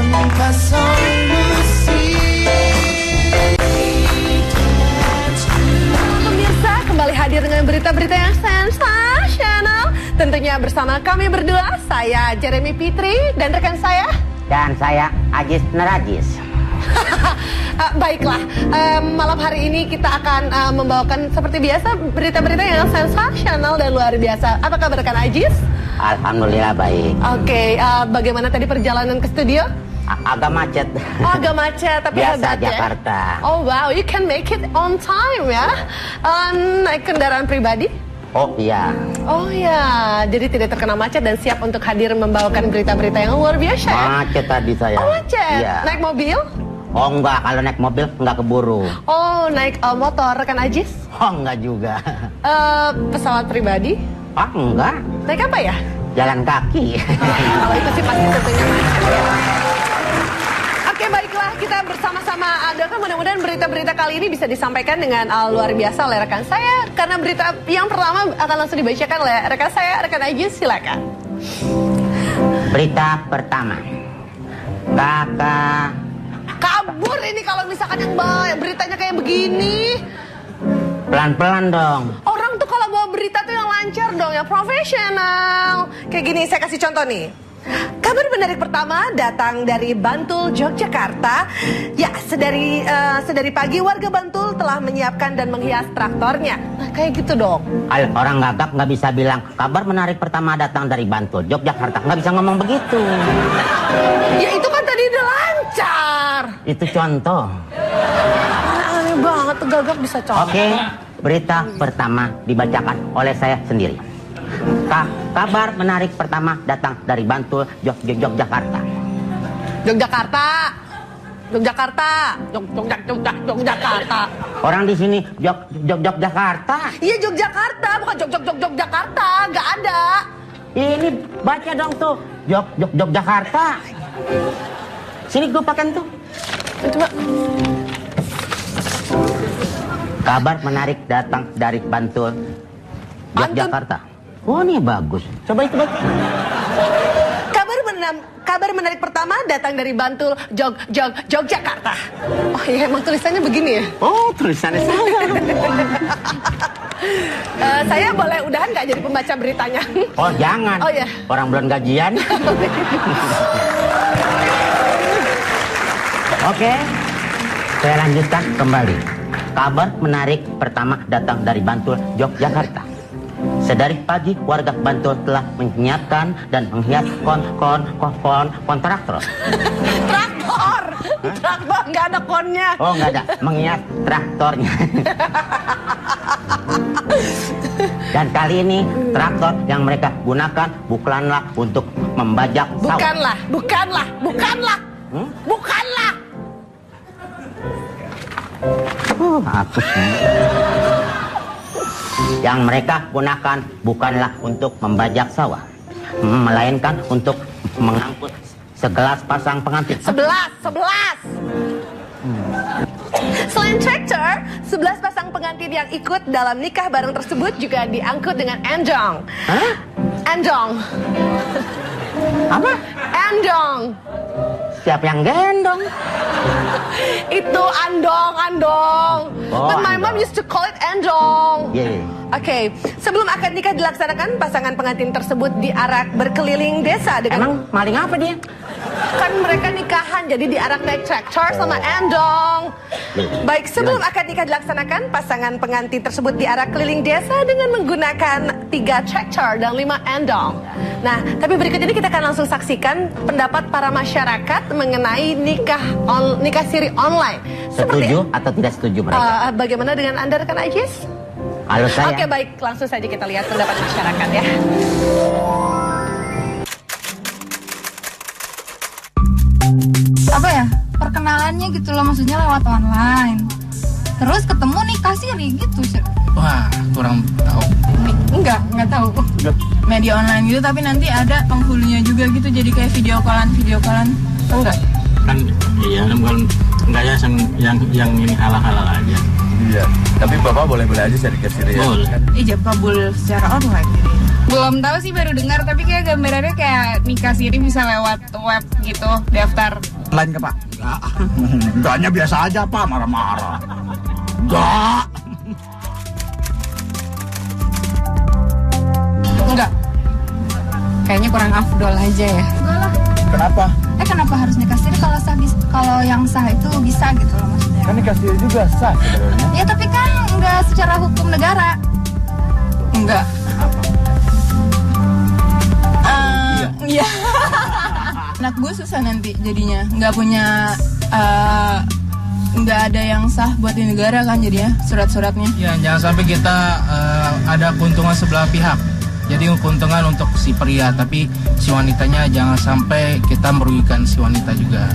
Tanpa solusi. Pemirsa kembali hadir dengan berita-berita yang sensasional. Tentunya bersama kami berdua, saya Jeremy Fitri dan rekan saya. Dan saya Ajis Narajis. Baiklah, malam hari ini kita akan membawakan seperti biasa berita-berita yang sensasional dan luar biasa. Apa kabar rekan Ajis? Alhamdulillah baik. Oke, bagaimana tadi perjalanan ke studio? Agak macet. Oh, agak macet tapi Biasa hebat ya. Jakarta. Oh wow, you can make it on time ya. Naik kendaraan pribadi? Oh iya. Oh ya, jadi tidak terkena macet dan siap untuk hadir membawakan berita-berita yang luar biasa ya? Macet tadi saya. Oh macet? Iya. Naik mobil? Oh enggak, kalau naik mobil enggak keburu. Oh naik motor, rekan Ajis? Oh enggak juga. Pesawat pribadi? Ah enggak. Naik apa ya? Jalan kaki. Kalau itu sih pasti tentunya macet ya. Oke baiklah, kita bersama-sama adakan mudah-mudahan berita-berita kali ini bisa disampaikan dengan luar biasa oleh rekan saya. Karena berita yang pertama akan langsung dibacakan oleh rekan saya, rekan Ajis, silakan. Berita pertama. Kakak Kabur ini kalau misalkan yang beritanya kayak begini. pelan-pelan dong. Orang tuh kalau bawa berita tuh yang lancar dong, yang profesional. Kayak gini, saya kasih contoh nih. Kabar menarik pertama datang dari Bantul, Yogyakarta. Ya, sedari pagi warga Bantul telah menyiapkan dan menghias traktornya. Nah, kayak gitu dong. Kalau orang gagap nggak bisa bilang kabar menarik pertama datang dari Bantul, Yogyakarta. Nggak bisa ngomong begitu. Ya itu kan tadi udah lancar. Itu contoh. Aneh banget, gagap bisa contoh. Oke, berita pertama dibacakan oleh saya sendiri. Kabar menarik pertama datang dari Bantul, Yogyakarta. Yogyakarta. Orang di sini Yogyakarta. Iya Yogyakarta, bukan Yogyakarta, nggak ada. Ini baca dong tuh, Yogyakarta. Sini gue pakai tuh. Coba. Kabar menarik datang dari Bantul, Yogyakarta. Oh ini bagus. Coba itu baca. Kabar menarik pertama datang dari Bantul, Yogyakarta. Oh iya emang tulisannya begini ya? Oh tulisannya saya. Saya boleh udahan nggak jadi pembaca beritanya? Oh jangan. Oh iya. Orang belum gajian. Oke. Saya lanjutkan kembali. Kabar menarik pertama datang dari Bantul, Yogyakarta. Sedari pagi warga Bantul telah menyiapkan dan menghias kontraktor. Traktor? Traktor nggak ada konnya. Oh nggak ada, menghias traktornya. Dan kali ini traktor yang mereka gunakan bukanlah untuk membajak sawah. Bukanlah. Aku yang mereka gunakan bukanlah untuk membajak sawah, melainkan untuk mengangkut segelas pasang pengantin. 11. Selain traktor, 11 pasang pengantin yang ikut dalam nikah bareng tersebut juga diangkut dengan endong. Hah? Endong. Apa? Endong. Siapa yang gendong? Itu andong. Oh, But my mom andong. used to call it endong. Yeah. Oke, sebelum akad nikah dilaksanakan, pasangan pengantin tersebut diarak berkeliling desa dengan... Emang maling apa dia? Kan mereka nikahan, jadi diarak naik traktor sama endong. Baik, sebelum akad nikah dilaksanakan, pasangan pengantin tersebut diarak keliling desa dengan menggunakan 3 traktor dan 5 endong. Nah, tapi berikut ini kita akan langsung saksikan pendapat para masyarakat mengenai nikah siri online. Setuju atau tidak setuju mereka? Bagaimana dengan Anda, rekan Ajis? Kalau saya... Oke, baik, langsung saja kita lihat pendapat masyarakat ya. Apa ya, perkenalannya gitu loh, maksudnya lewat online. Terus ketemu nikah siri gitu. Wah, kurang tahu. Enggak tahu. Media online gitu, tapi nanti ada penghulunya juga gitu, jadi kayak video callan. Enggak. Kan iya, bukan enggak ya yang ini halal-halal aja. Iya, tapi Bapak boleh-boleh aja cari ke siri ya. Boleh. Ijab kabul secara online. Belum tahu sih, baru dengar, tapi kayak gambarannya kayak nikah siri bisa lewat web gitu, daftar. Lain ke Pak? Enggaknya biasa aja Pak, marah-marah. Enggak. Kayaknya kurang afdol aja ya. Enggak lah. Kenapa? Kenapa harus nikah siri kalau yang sah itu bisa gitu loh maksudnya. Kan nikah siri juga sah sebenarnya. Ya tapi kan enggak secara hukum negara. Enggak. Iya. Anak gue susah nanti jadinya, nggak punya nggak ada yang sah buat di negara kan jadinya surat-suratnya. Ya, jangan sampai kita ada keuntungan sebelah pihak. Jadi keuntungan untuk si pria, tapi si wanitanya jangan sampai kita merugikan si wanita juga.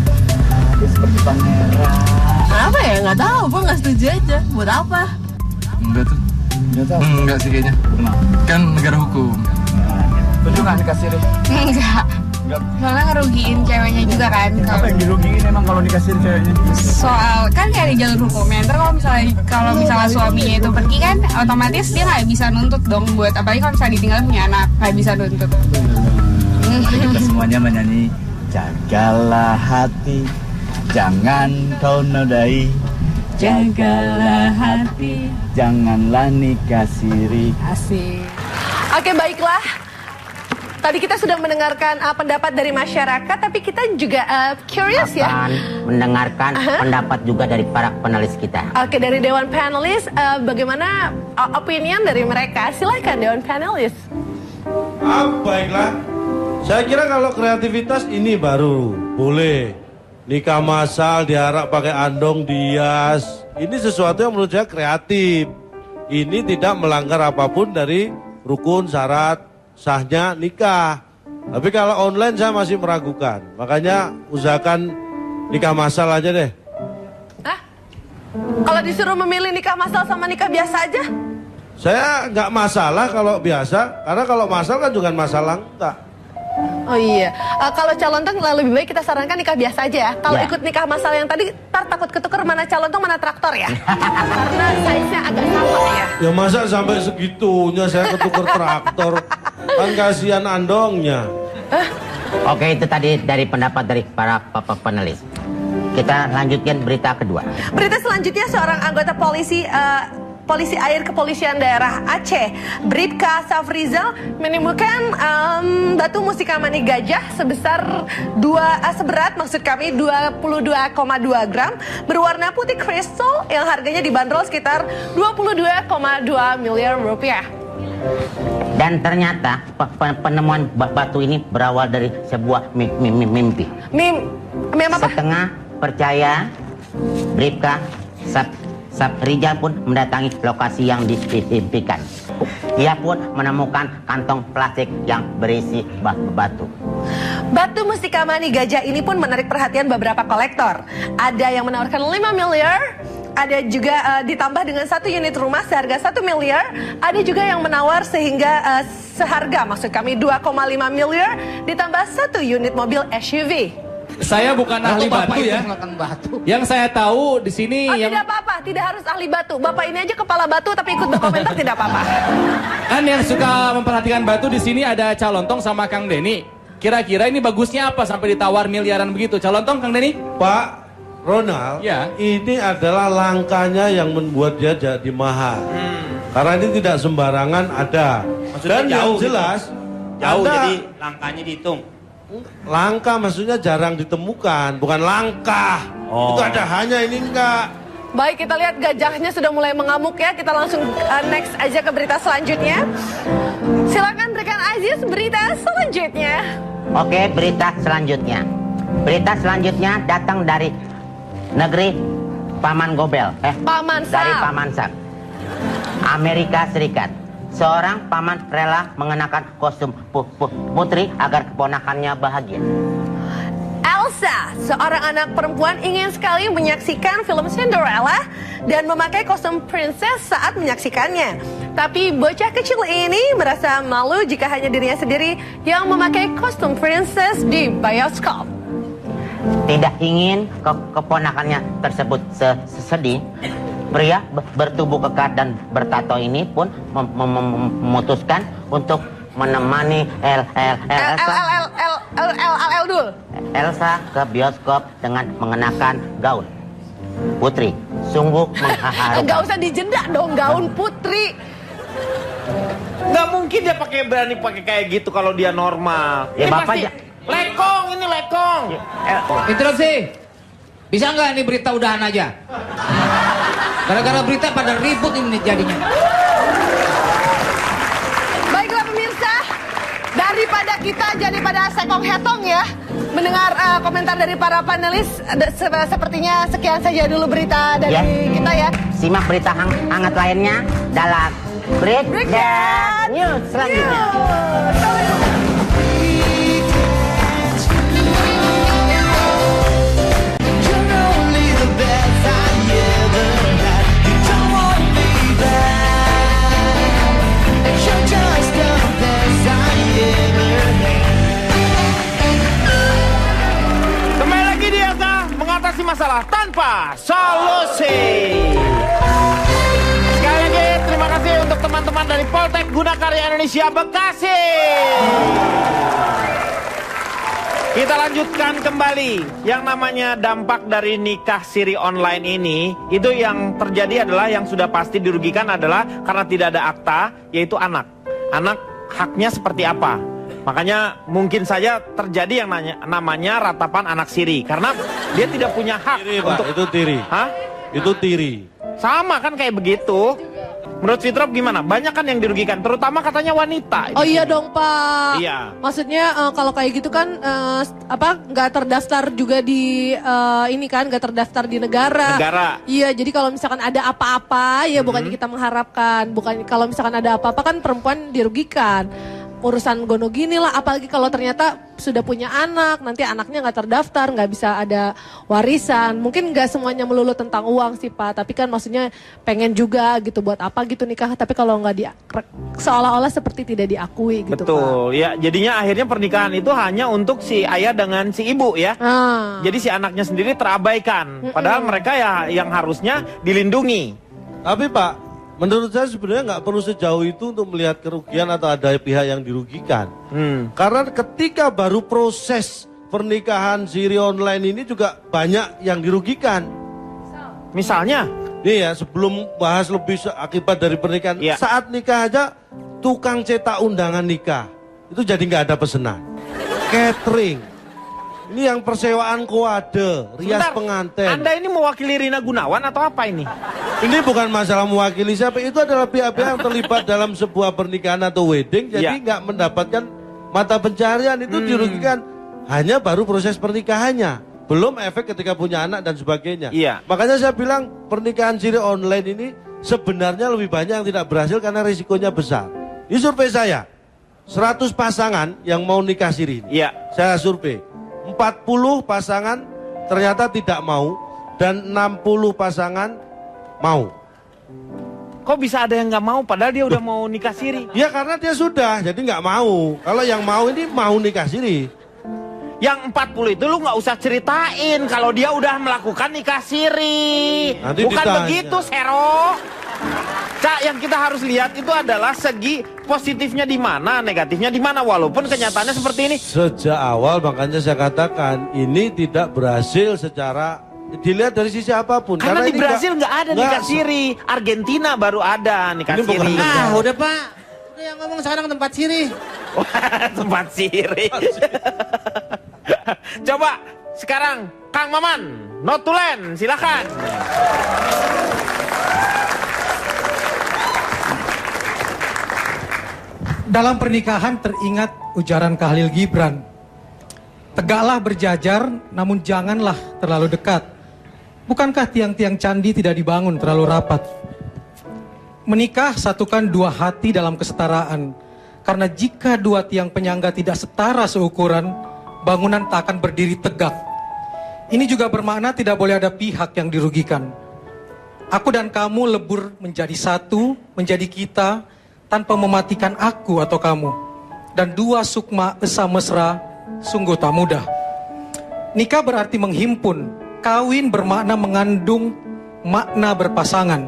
Seperti pangeran. Kenapa ya? Nggak tahu, gue nggak setuju aja. Buat apa? Enggak tuh. Enggak sih kayaknya. Kan negara hukum. Setuju nggak nikah siri? Enggak. Soalnya ngerugiin ceweknya juga kan. Apa yang dirugiin emang kalau nikah siri ceweknya? Soal kan kayak di jalur hukumnya. Ntar kalau misalnya suaminya itu pergi kan, otomatis dia nggak bisa nuntut dong buat apalagi kalau misalnya ditinggal punya anak nggak bisa nuntut. Mari kita semuanya menyanyi jagalah hati, jangan kau nodai. Jagalah hati, janganlah nikah siri. Asik. Oke, baiklah. Tadi kita sudah mendengarkan pendapat dari masyarakat, tapi kita juga curious ya. Mendengarkan pendapat juga dari para panelis kita. Oke, dari Dewan Panelis, bagaimana opinion dari mereka? Silakan Dewan Panelis. Baiklah. Saya kira kalau kreativitas ini baru boleh. Nikah massal diarak pakai andong dias. Ini sesuatu yang menurut saya kreatif. Ini tidak melanggar apapun dari rukun syarat sahnya nikah. Tapi kalau online saya masih meragukan. Makanya usahakan nikah massal aja deh. Kalau disuruh memilih nikah massal sama nikah biasa aja? Saya nggak masalah kalau biasa. Karena kalau massal kan juga masalah enggak. Oh iya, kalau calontong lebih baik kita sarankan nikah biasa aja ya. Kalau ikut nikah massal yang tadi, ntar takut ketuker mana calontong mana traktor ya. Karena size-nya agak sama ya. Ya masa sampai segitunya saya ketuker traktor. Kan kasihan andongnya. Oke, itu tadi dari pendapat dari para panelis. Kita lanjutkan berita kedua. Berita selanjutnya seorang anggota polisi air kepolisian daerah Aceh, Bribka Safrizal menemukan batu musikamani gajah seberat 22,2 gram berwarna putih kristal yang harganya dibanderol sekitar 22,2 miliar rupiah. Dan ternyata penemuan batu ini berawal dari sebuah mimpi. Mimpi apa? Setengah percaya, Bribka Safrizal pun mendatangi lokasi yang diimpikan. Ia pun menemukan kantong plastik yang berisi batu. Batu musikamani gajah ini pun menarik perhatian beberapa kolektor. Ada yang menawarkan 5 miliar, ada juga ditambah dengan 1 unit rumah seharga 1 miliar, ada juga yang menawar sehingga seharga 2,5 miliar ditambah 1 unit mobil SUV. Saya bukan ahli batu ya. Yang saya tahu di sini tidak apa-apa, tidak harus ahli batu. Bapak ini aja kepala batu tapi ikut berkomentar tidak apa-apa. Kan yang suka memperhatikan batu di sini ada Calontong sama Kang Denny. Kira-kira ini bagusnya apa sampai ditawar miliaran begitu? Calontong, Kang Denny? Pak Ronald, ini adalah langkanya yang membuat dia jadi mahal. Karena ini tidak sembarangan ada. Maksudnya dan jauh yang jelas gitu. Jauh jadi langkanya dihitung. Langka maksudnya jarang ditemukan, bukan langka. Itu ada hanya ini enggak. Baik, kita lihat gajahnya sudah mulai mengamuk ya. Kita langsung next aja ke berita selanjutnya. Silakan rekan Aziz, berita selanjutnya. Oke, berita selanjutnya. Berita selanjutnya datang dari negeri Paman Gobel. Paman Sam. Dari Paman Sam, Amerika Serikat. Seorang paman rela mengenakan kostum putri agar keponakannya bahagia. Elsa, seorang anak perempuan ingin sekali menyaksikan film Cinderella dan memakai kostum princess saat menyaksikannya. Tapi bocah kecil ini merasa malu jika hanya dirinya sendiri yang memakai kostum princess di bioskop. Tidak ingin keponakannya tersebut sedih, pria bertubuh kekar dan bertato ini pun memutuskan untuk menemani Elsa ke bioskop dengan mengenakan gaun putri. Sungguh mengharukan. Gak usah dijeda dong gaun putri. Nggak mungkin dia berani pakai kayak gitu kalau dia normal. Ya ini bapak pasti lekong, ini lekong. Interupsi. Bisa nggak ini berita udahan aja? Gara-gara berita pada ribut ini jadinya. Baiklah pemirsa, daripada kita jadi pada sekong hetong ya, mendengar komentar dari para panelis, sepertinya sekian saja dulu berita dari kita ya. Simak berita hangat lainnya dalam Breakdown News selanjutnya. Kembali lagi di Asa mengatasi masalah tanpa solusi. Sekali lagi terima kasih untuk teman-teman dari Poltek Gunakarya Indonesia Bekasi. Kita lanjutkan kembali. Yang namanya dampak dari nikah siri online ini, itu yang terjadi adalah yang sudah pasti dirugikan adalah karena tidak ada akta, yaitu anak. Anak haknya seperti apa? Makanya mungkin saja terjadi yang namanya ratapan anak siri. Karena dia tidak punya hak Tiri, untuk... Pak, itu tiri. Hah? Itu tiri. Sama kan kayak begitu. Menurut Fitrop gimana? Banyak kan yang dirugikan, terutama katanya wanita. Oh iya dong Pak. Iya. Maksudnya kalau kayak gitu kan nggak terdaftar juga di ini kan, nggak terdaftar di negara. Iya, jadi kalau misalkan ada apa-apa ya bukannya kita mengharapkan, bukan kalau misalkan ada apa-apa kan perempuan dirugikan. Urusan gono gini lah, apalagi kalau ternyata sudah punya anak, nanti anaknya nggak terdaftar, nggak bisa ada warisan. Mungkin nggak semuanya melulu tentang uang sih Pak, tapi kan maksudnya pengen juga gitu, buat apa gitu nikah, tapi kalau nggak seolah-olah seperti tidak diakui gitu. Betul, Pak. ya jadinya akhirnya pernikahan itu hanya untuk si ayah dengan si ibu ya. Jadi si anaknya sendiri terabaikan, padahal mereka ya yang harusnya dilindungi. Tapi Pak, menurut saya sebenarnya nggak perlu sejauh itu untuk melihat kerugian atau ada pihak yang dirugikan. Karena ketika baru proses pernikahan siri online ini juga banyak yang dirugikan. Misalnya? Nih ya, sebelum bahas lebih akibat dari pernikahan, saat nikah aja tukang cetak undangan nikah itu jadi nggak ada pesanan. Catering. Ini yang persewaan kode, rias pengantin. Anda ini mewakili Rina Gunawan atau apa ini? Ini bukan masalah mewakili siapa, itu adalah pihak-pihak yang terlibat dalam sebuah pernikahan atau wedding, jadi nggak mendapatkan mata pencarian, itu dirugikan hanya baru proses pernikahannya, belum efek ketika punya anak dan sebagainya. Makanya saya bilang pernikahan siri online ini sebenarnya lebih banyak yang tidak berhasil karena risikonya besar. Ini survei saya, 100 pasangan yang mau nikah siri ini, saya survei. 40 pasangan ternyata tidak mau dan 60 pasangan mau. Kok bisa ada yang nggak mau padahal dia udah mau nikah siri? Ya karena dia sudah, jadi nggak mau. Kalau yang mau ini mau nikah siri. Yang 40 itu lu nggak usah ceritain kalau dia udah melakukan nikah siri. Nanti bukan ditanya. begitu, Sero. Cak, yang kita harus lihat itu adalah segi positifnya di mana, negatifnya di mana, walaupun kenyataannya seperti ini. Sejak awal makanya saya katakan ini tidak berhasil secara dilihat dari sisi apapun. Karena di ini Brasil nggak ada nikah siri, Argentina baru ada nikah siri. Udah Pak, udah yang ngomong sekarang tempat siri. Tempat siri. Coba sekarang Kang Maman, Notulen, silakan. Dalam pernikahan teringat ujaran Khalil Gibran, tegaklah berjajar namun janganlah terlalu dekat. Bukankah tiang-tiang candi tidak dibangun terlalu rapat? Menikah satukan dua hati dalam kesetaraan. Karena jika dua tiang penyangga tidak setara seukuran, bangunan tak akan berdiri tegak. Ini juga bermakna tidak boleh ada pihak yang dirugikan. Aku dan kamu lebur menjadi satu, menjadi kita, tanpa mematikan aku atau kamu. Dan dua sukma esa mesra sungguh tak mudah. Nikah berarti menghimpun. Kawin bermakna mengandung makna berpasangan.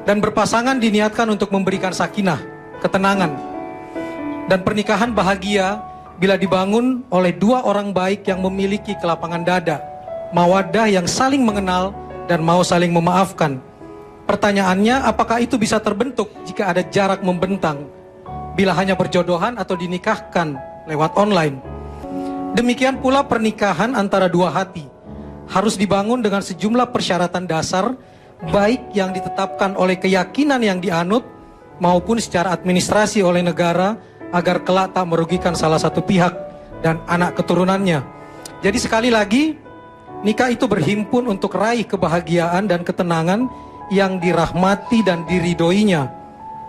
Dan berpasangan diniatkan untuk memberikan sakinah, ketenangan. Dan pernikahan bahagia bila dibangun oleh dua orang baik yang memiliki kelapangan dada, mawaddah yang saling mengenal dan mau saling memaafkan. Pertanyaannya, apakah itu bisa terbentuk jika ada jarak membentang, bila hanya berjodohan atau dinikahkan lewat online? Demikian pula pernikahan antara dua hati, harus dibangun dengan sejumlah persyaratan dasar, baik yang ditetapkan oleh keyakinan yang dianut, maupun secara administrasi oleh negara, agar kelak tak merugikan salah satu pihak dan anak keturunannya. Jadi sekali lagi, nikah itu berhimpun untuk raih kebahagiaan dan ketenangan yang dirahmati dan diridhoinya.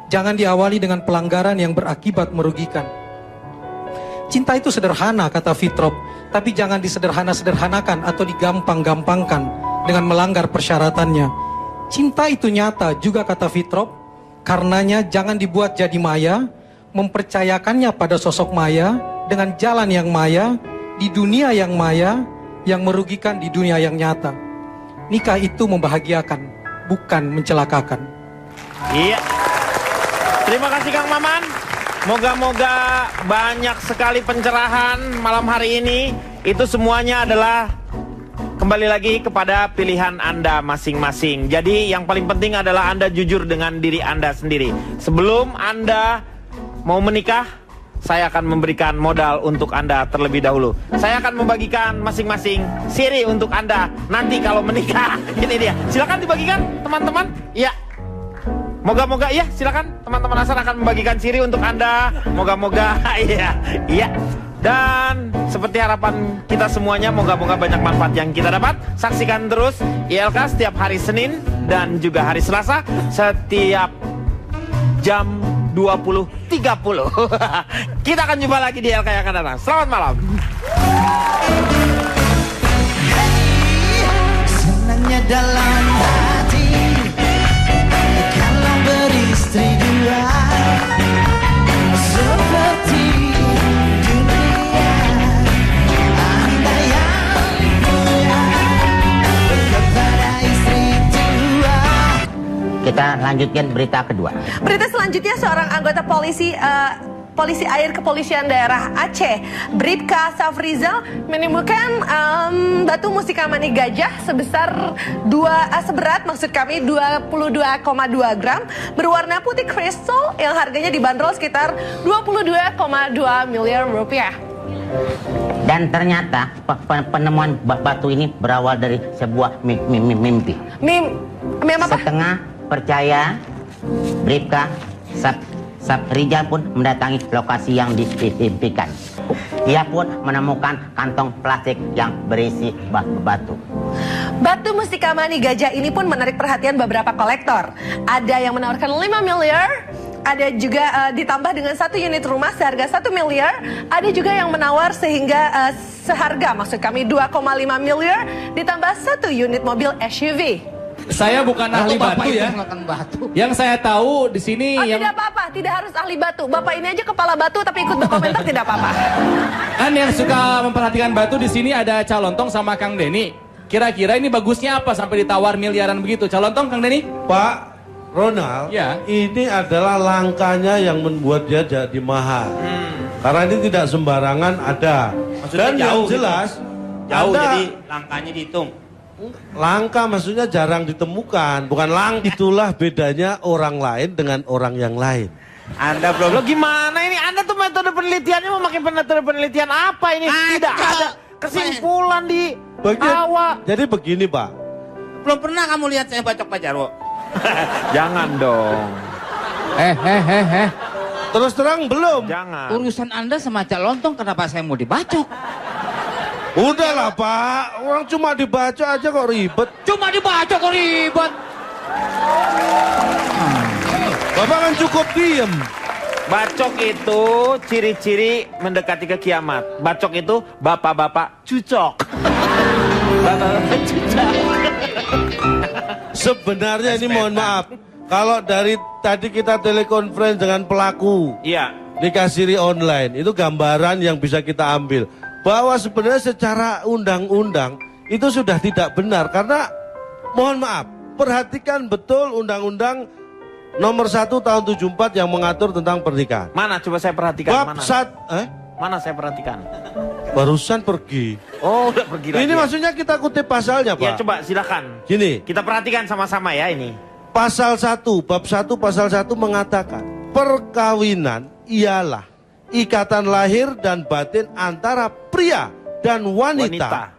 Jangan diawali dengan pelanggaran yang berakibat merugikan. Cinta itu sederhana, kata Fitrop, tapi jangan disederhana-sederhanakan atau digampang-gampangkan dengan melanggar persyaratannya. Cinta itu nyata juga, kata Fitrop, karenanya jangan dibuat jadi maya, mempercayakannya pada sosok maya, dengan jalan yang maya, di dunia yang maya, yang merugikan di dunia yang nyata. Nikah itu membahagiakan, bukan mencelakakan. Iya. Terima kasih Kang Maman. Moga-moga banyak sekali pencerahan malam hari ini. Itu semuanya adalah kembali lagi kepada pilihan Anda masing-masing. Jadi yang paling penting adalah Anda jujur dengan diri Anda sendiri. Sebelum Anda mau menikah, saya akan memberikan modal untuk Anda terlebih dahulu. Saya akan membagikan masing-masing siri untuk Anda nanti kalau menikah. Ini dia. Silakan dibagikan teman-teman. Iya. Moga-moga ya, silakan teman-teman Hasan akan membagikan siri untuk Anda. Moga-moga iya. Iya. Dan seperti harapan kita semuanya, moga-moga banyak manfaat yang kita dapat. Saksikan terus ILK setiap hari Senin dan juga hari Selasa setiap jam 20.30. Kita akan jumpa lagi di ILK yang akan datang. Selamat malam. Senangnya dalam hati kalau beristri dua, seperti dunia Anda yang punya kepada istri tua. Kita lanjutkan berita kedua. Berita selanjutnya, seorang anggota polisi air kepolisian daerah Aceh, Bribka Safrizal, menemukan batu musikamani gajah seberat 22,2 gram berwarna putih kristal yang harganya dibanderol sekitar 22,2 miliar rupiah. Dan ternyata penemuan batu ini berawal dari sebuah mimpi. Mimpi apa? Setengah percaya, Bribka Safrizal pun mendatangi lokasi yang diimpikan. Ia pun menemukan kantong plastik yang berisi batu. Batu musikamani gajah ini pun menarik perhatian beberapa kolektor. Ada yang menawarkan 5 miliar, ada juga ditambah dengan 1 unit rumah seharga 1 miliar, ada juga yang menawar sehingga seharga, maksud kami 2,5 miliar ditambah 1 unit mobil SUV. Saya bukan ahli batu ya. Yang saya tahu di sini tidak apa-apa, tidak harus ahli batu. Bapak ini aja kepala batu tapi ikut berkomentar tidak apa-apa. Kan yang suka memperhatikan batu di sini ada Calontong sama Kang Denny. Kira-kira ini bagusnya apa sampai ditawar miliaran begitu? Calontong, Kang Denny? Pak Ronald, ya. Ini adalah langkanya yang membuat dia jadi mahal. Karena ini tidak sembarangan ada. Maksudnya dan jauh yang jelas gitu. Jauh, Anda, jadi langkanya dihitung. langka maksudnya jarang ditemukan, bukan itulah bedanya orang lain dengan orang yang lain. Anda belum. Lo gimana ini? Anda tuh metode penelitiannya memakai metode penelitian apa ini? Tidak ada kesimpulan di awal. Jadi begini Pak. Belum pernah kamu lihat saya bacok Pak Jarwo. Jangan dong. Terus terang belum. Jangan. Urusan Anda sama Calontong, kenapa saya mau dibacok? Udahlah Pak, orang cuma dibaca aja kok ribet. Cuma dibaca kok ribet. Bapak kan cukup diem. Bacok itu ciri-ciri mendekati ke kiamat. Bacok itu bapak-bapak cucok. Bapak-bapak cucok. Sebenarnya ini mohon maaf, kalau dari tadi kita telekonferensi dengan pelaku nikah siri online, itu gambaran yang bisa kita ambil. Bahwa sebenarnya secara undang-undang itu sudah tidak benar. Karena mohon maaf, perhatikan betul undang-undang nomor 1 tahun 74 yang mengatur tentang pernikahan. Mana coba saya perhatikan. Bab Mana saya perhatikan. Barusan pergi. Oh udah pergi lagi. Ini maksudnya kita kutip pasalnya Pak. Ya coba silakan. Gini. Kita perhatikan sama-sama ya ini. Pasal 1, bab 1 pasal 1 mengatakan perkawinan ialah ikatan lahir dan batin antara pria dan wanita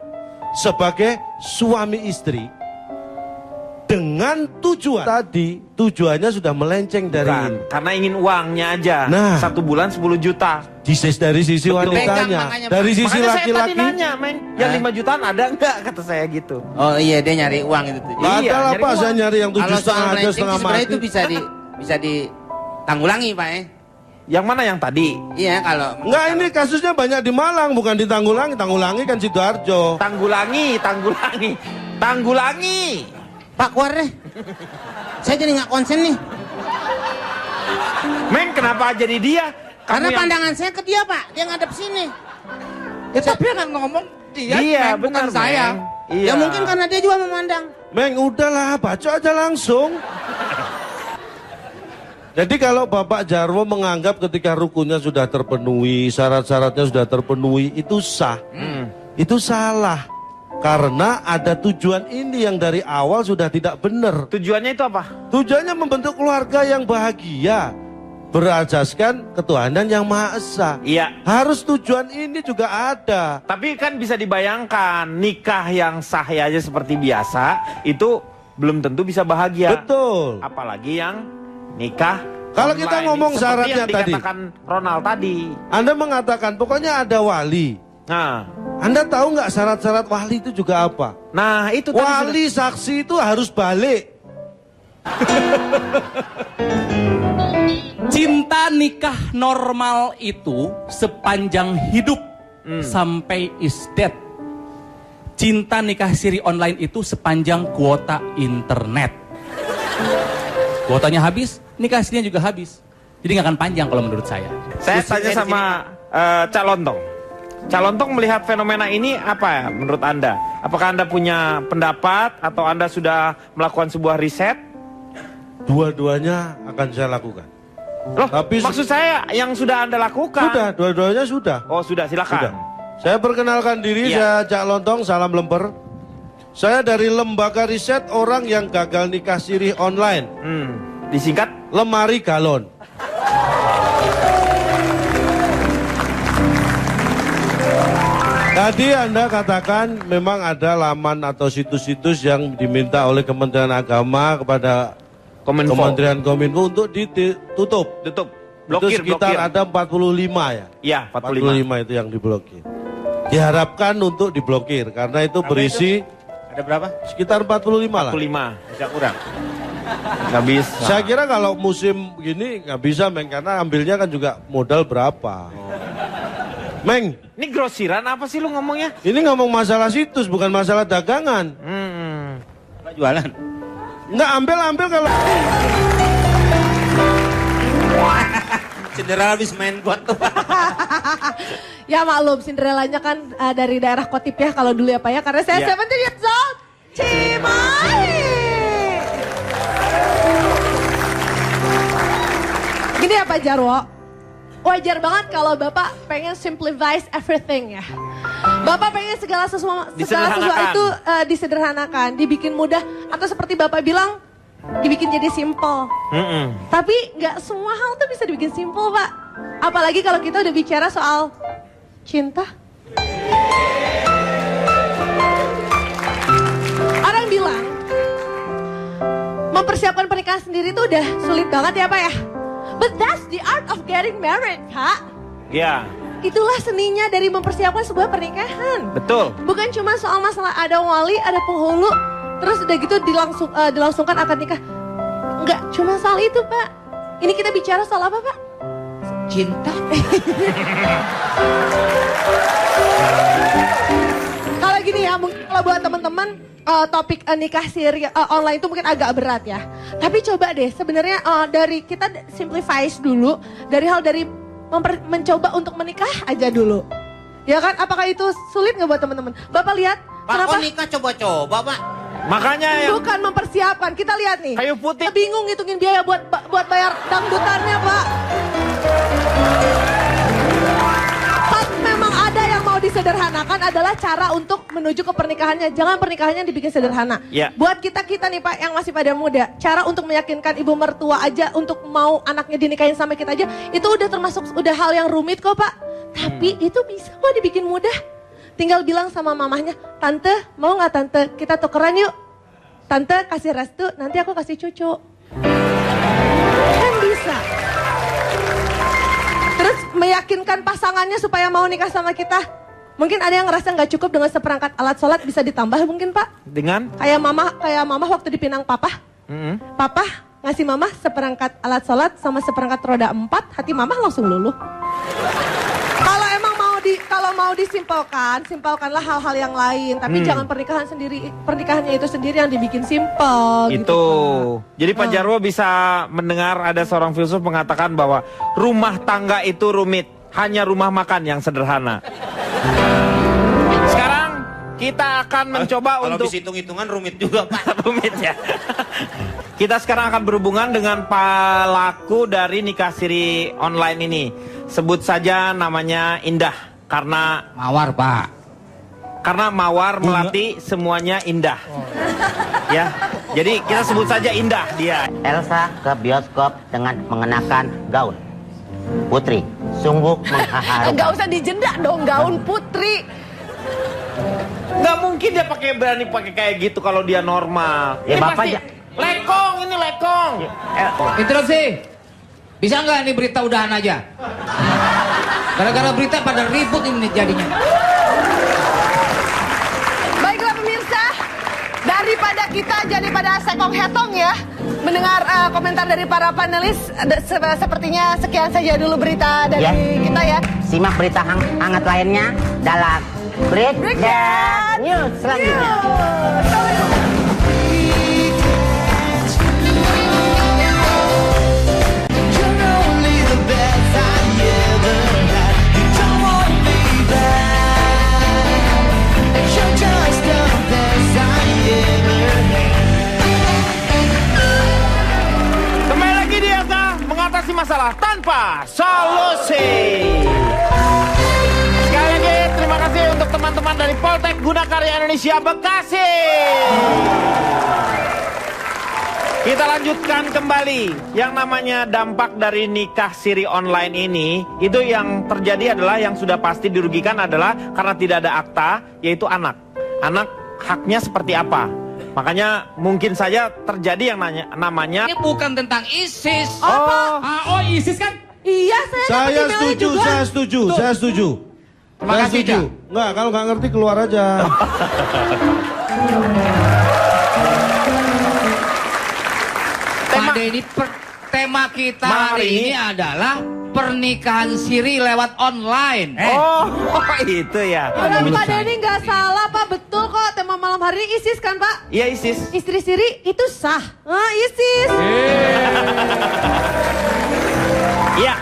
sebagai suami istri dengan tujuan. Tadi tujuannya sudah melenceng dari ini. Karena ingin uangnya aja. Nah. 1 bulan 10 juta. Dari sisi wanitanya. Dari sisi Makanya saya tadi laki-laki. nanya, Meng. Yang 5 jutaan ada enggak? Kata saya gitu. Oh iya, dia nyari uang itu tuh. Iya, ada apa saya nyari yang 7 Kalau soal setengah ada melenceng setengah sebenarnya mati. itu bisa ditanggulangi, Pak ya. Yang mana yang tadi? Iya, kalau Enggak, ini kasusnya banyak di Malang, bukan ditanggulangi. Tanggulangi kan Sidoarjo. Tanggulangi. Pak keluar deh. Saya jadi nggak konsen nih. Meng, kenapa jadi dia? Karena pandangan saya ke dia, Pak. Dia ngadep sini. Ya tapi jangan ngomong dia, Iya, Meng, bukan benar, saya. Meng. Iya. Ya mungkin karena dia juga memandang. Meng, udahlah, baca aja langsung. Jadi kalau Bapak Jarwo menganggap ketika rukunnya sudah terpenuhi, syarat-syaratnya sudah terpenuhi, itu sah. Itu salah. Karena ada tujuan ini yang dari awal sudah tidak benar. Tujuannya itu apa? Tujuannya membentuk keluarga yang bahagia. Berasaskan ketuhanan yang Maha Esa. Iya. Harus tujuan ini juga ada. Tapi kan bisa dibayangkan, nikah yang sah aja seperti biasa, itu belum tentu bisa bahagia. Betul. Apalagi yang nikah Kalau kita online. ngomong Seperti syaratnya yang tadi. dikatakan Ronald tadi. Anda mengatakan pokoknya ada wali. Nah, Anda tahu nggak syarat-syarat wali itu juga apa? nah itu tadi Wali saksi itu harus balik. Cinta nikah normal itu sepanjang hidup sampai is dead. Cinta nikah siri online itu sepanjang kuota internet. Kuotanya habis, nikah sirinya juga habis. Jadi nggak akan panjang kalau menurut saya. Saya tanya sama Cak Lontong. Cak Lontong melihat fenomena ini apa ya menurut Anda? Apakah Anda punya pendapat atau Anda sudah melakukan sebuah riset? Dua-duanya akan saya lakukan. Loh, tapi maksud saya yang sudah Anda lakukan. Sudah, dua-duanya sudah. Oh, sudah, silakan. Sudah. Saya perkenalkan diri, saya Cak Lontong, salam lemper. Saya dari lembaga riset orang yang gagal nikah siri online. Disingkat? Lemari Galon. Tadi Anda katakan memang ada laman atau situs-situs yang diminta oleh Kementerian Agama kepada Kementerian Kominfo untuk ditutup. Tutup. Itu sekitar ada 45 ya? Iya, 45 itu yang diblokir. Diharapkan untuk diblokir karena itu berisi Ada berapa? sekitar 45 lah. 45. Bisa kurang. Nggak bisa. Saya kira kalau musim gini nggak bisa, Meng, karena ambilnya kan juga modal berapa. Meng, ini grosiran apa sih lu ngomongnya? ini ngomong masalah situs bukan masalah dagangan. Pak jualan. Nggak ambil kalau. Cinderella habis main kuat tuh. Ya maklum, Cinderellanya kan dari daerah Kotip ya kalau dulu ya Pak ya. Karena saya 17 years old, Cimahi. Gini ya Pak Jarwo, wajar banget kalau Bapak pengen simplify everything ya. Bapak pengen segala sesuatu itu disederhanakan, dibikin mudah. Atau seperti Bapak bilang, dibikin jadi simple. Tapi nggak semua hal tuh bisa dibikin simple Pak. Apalagi kalau kita udah bicara soal cinta. Orang bilang mempersiapkan pernikahan sendiri tuh udah sulit banget ya Pak ya. But that's the art of getting married Pak. Ya. Itulah seninya dari mempersiapkan sebuah pernikahan. Betul. Bukan cuma soal masalah ada wali, ada penghulu, terus udah gitu dilangsungkan akad nikah. Enggak cuma soal itu Pak. Ini kita bicara soal apa Pak? Cinta. Kalau gini ya, mungkin kalau buat teman-teman topik nikah siri online itu mungkin agak berat ya. Tapi coba deh sebenarnya dari kita simplify dulu dari hal dari mencoba untuk menikah aja dulu. Ya kan? Apakah itu sulit nggak buat teman-teman? Bapak lihat Pak, kenapa? kok nikah coba-coba Pak? Makanya yang Bukan mempersiapkan. Kita lihat nih. kayu putih. Kita bingung ngitungin biaya buat bayar dangdutannya Pak. Memang ada yang mau disederhanakan adalah cara untuk menuju ke pernikahannya. Jangan pernikahannya dibikin sederhana. Ya. Buat kita nih Pak yang masih pada muda, cara untuk meyakinkan ibu mertua aja untuk mau anaknya dinikahin sama kita aja, itu udah termasuk udah hal yang rumit kok Pak. Tapi itu bisa kok dibikin mudah. Tinggal bilang sama mamahnya, tante mau nggak tante kita tukeran yuk. Tante kasih restu, nanti aku kasih cucu. Kan bisa. Terus meyakinkan pasangannya supaya mau nikah sama kita. Mungkin ada yang ngerasa nggak cukup dengan seperangkat alat sholat, bisa ditambah mungkin Pak? Dengan? Kayak mama waktu dipinang papa. Papa ngasih mama seperangkat alat sholat sama seperangkat roda 4, hati mama langsung luluh. Kalau emang mau disimpelkan, simpelkanlah hal-hal yang lain. Tapi jangan pernikahannya itu sendiri yang dibikin simpel. Itu. Gitu, jadi Pak Jarwo bisa mendengar ada seorang filsuf mengatakan bahwa rumah tangga itu rumit, hanya rumah makan yang sederhana. Sekarang kita akan mencoba kalau untuk... bisa hitung-hitungan rumit juga Pak. Rumit ya. Kita sekarang akan berhubungan dengan pelaku dari nikah siri online ini. Sebut saja namanya Indah. Karena Mawar Pak. Karena Mawar melati semuanya indah. Ya. Jadi kita sebut saja Indah dia. Elsa ke bioskop dengan mengenakan gaun. Putri, sungguh mengharukan. Nggak usah dijeda dong gaun Putri. Nggak mungkin dia berani pakai kayak gitu kalau dia normal. Ya ini Bapak pasti lekong, ini lekong. Interupsi. Bisa nggak ini berita udahan aja? Gara-gara berita pada ribut ini jadinya. Baiklah pemirsa, daripada kita jadi pada sekong hetong ya, mendengar komentar dari para panelis, sepertinya sekian saja dulu berita dari kita ya. Simak berita hangat lainnya dalam Breakdown News selanjutnya. Kembali lagi di Elsa mengatasi masalah tanpa solusi. Sekali lagi terima kasih untuk teman-teman dari Poltek Gunakarya Indonesia Bekasi. Kita lanjutkan kembali. Yang namanya dampak dari nikah siri online ini, itu yang terjadi adalah yang sudah pasti dirugikan adalah karena tidak ada akta, yaitu anak. Anak haknya seperti apa? Makanya mungkin saja terjadi yang namanya... Ini bukan tentang ISIS. Oh, ISIS kan? Iya, Saya setuju. Terima kasih, Cak. Enggak, kalau nggak ngerti keluar aja. Tema kita hari ini adalah pernikahan siri lewat online. Oh, itu ya. Pak Denny nggak salah Pak, betul kok. Tema malam hari ini ISIS kan Pak? Iya ISIS. Istri siri itu sah. ISIS. Iya.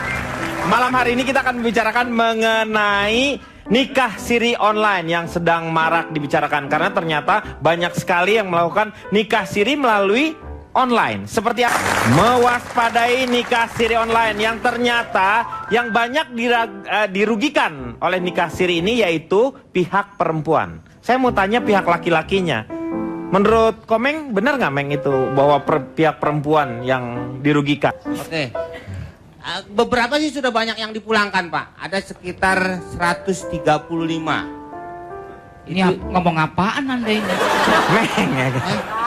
Malam hari ini kita akan membicarakan mengenai nikah siri online yang sedang marak dibicarakan. Karena ternyata banyak sekali yang melakukan nikah siri melalui online. Seperti apa? Mewaspadai nikah siri online yang ternyata yang banyak dirugikan oleh nikah siri ini yaitu pihak perempuan. Saya mau tanya pihak laki-lakinya. Menurut Komeng benar nggak Meng itu bahwa pihak perempuan yang dirugikan? Oke. Beberapa sih sudah banyak yang dipulangkan Pak. Ada sekitar 135. Ini ngomong apaan Anda ini?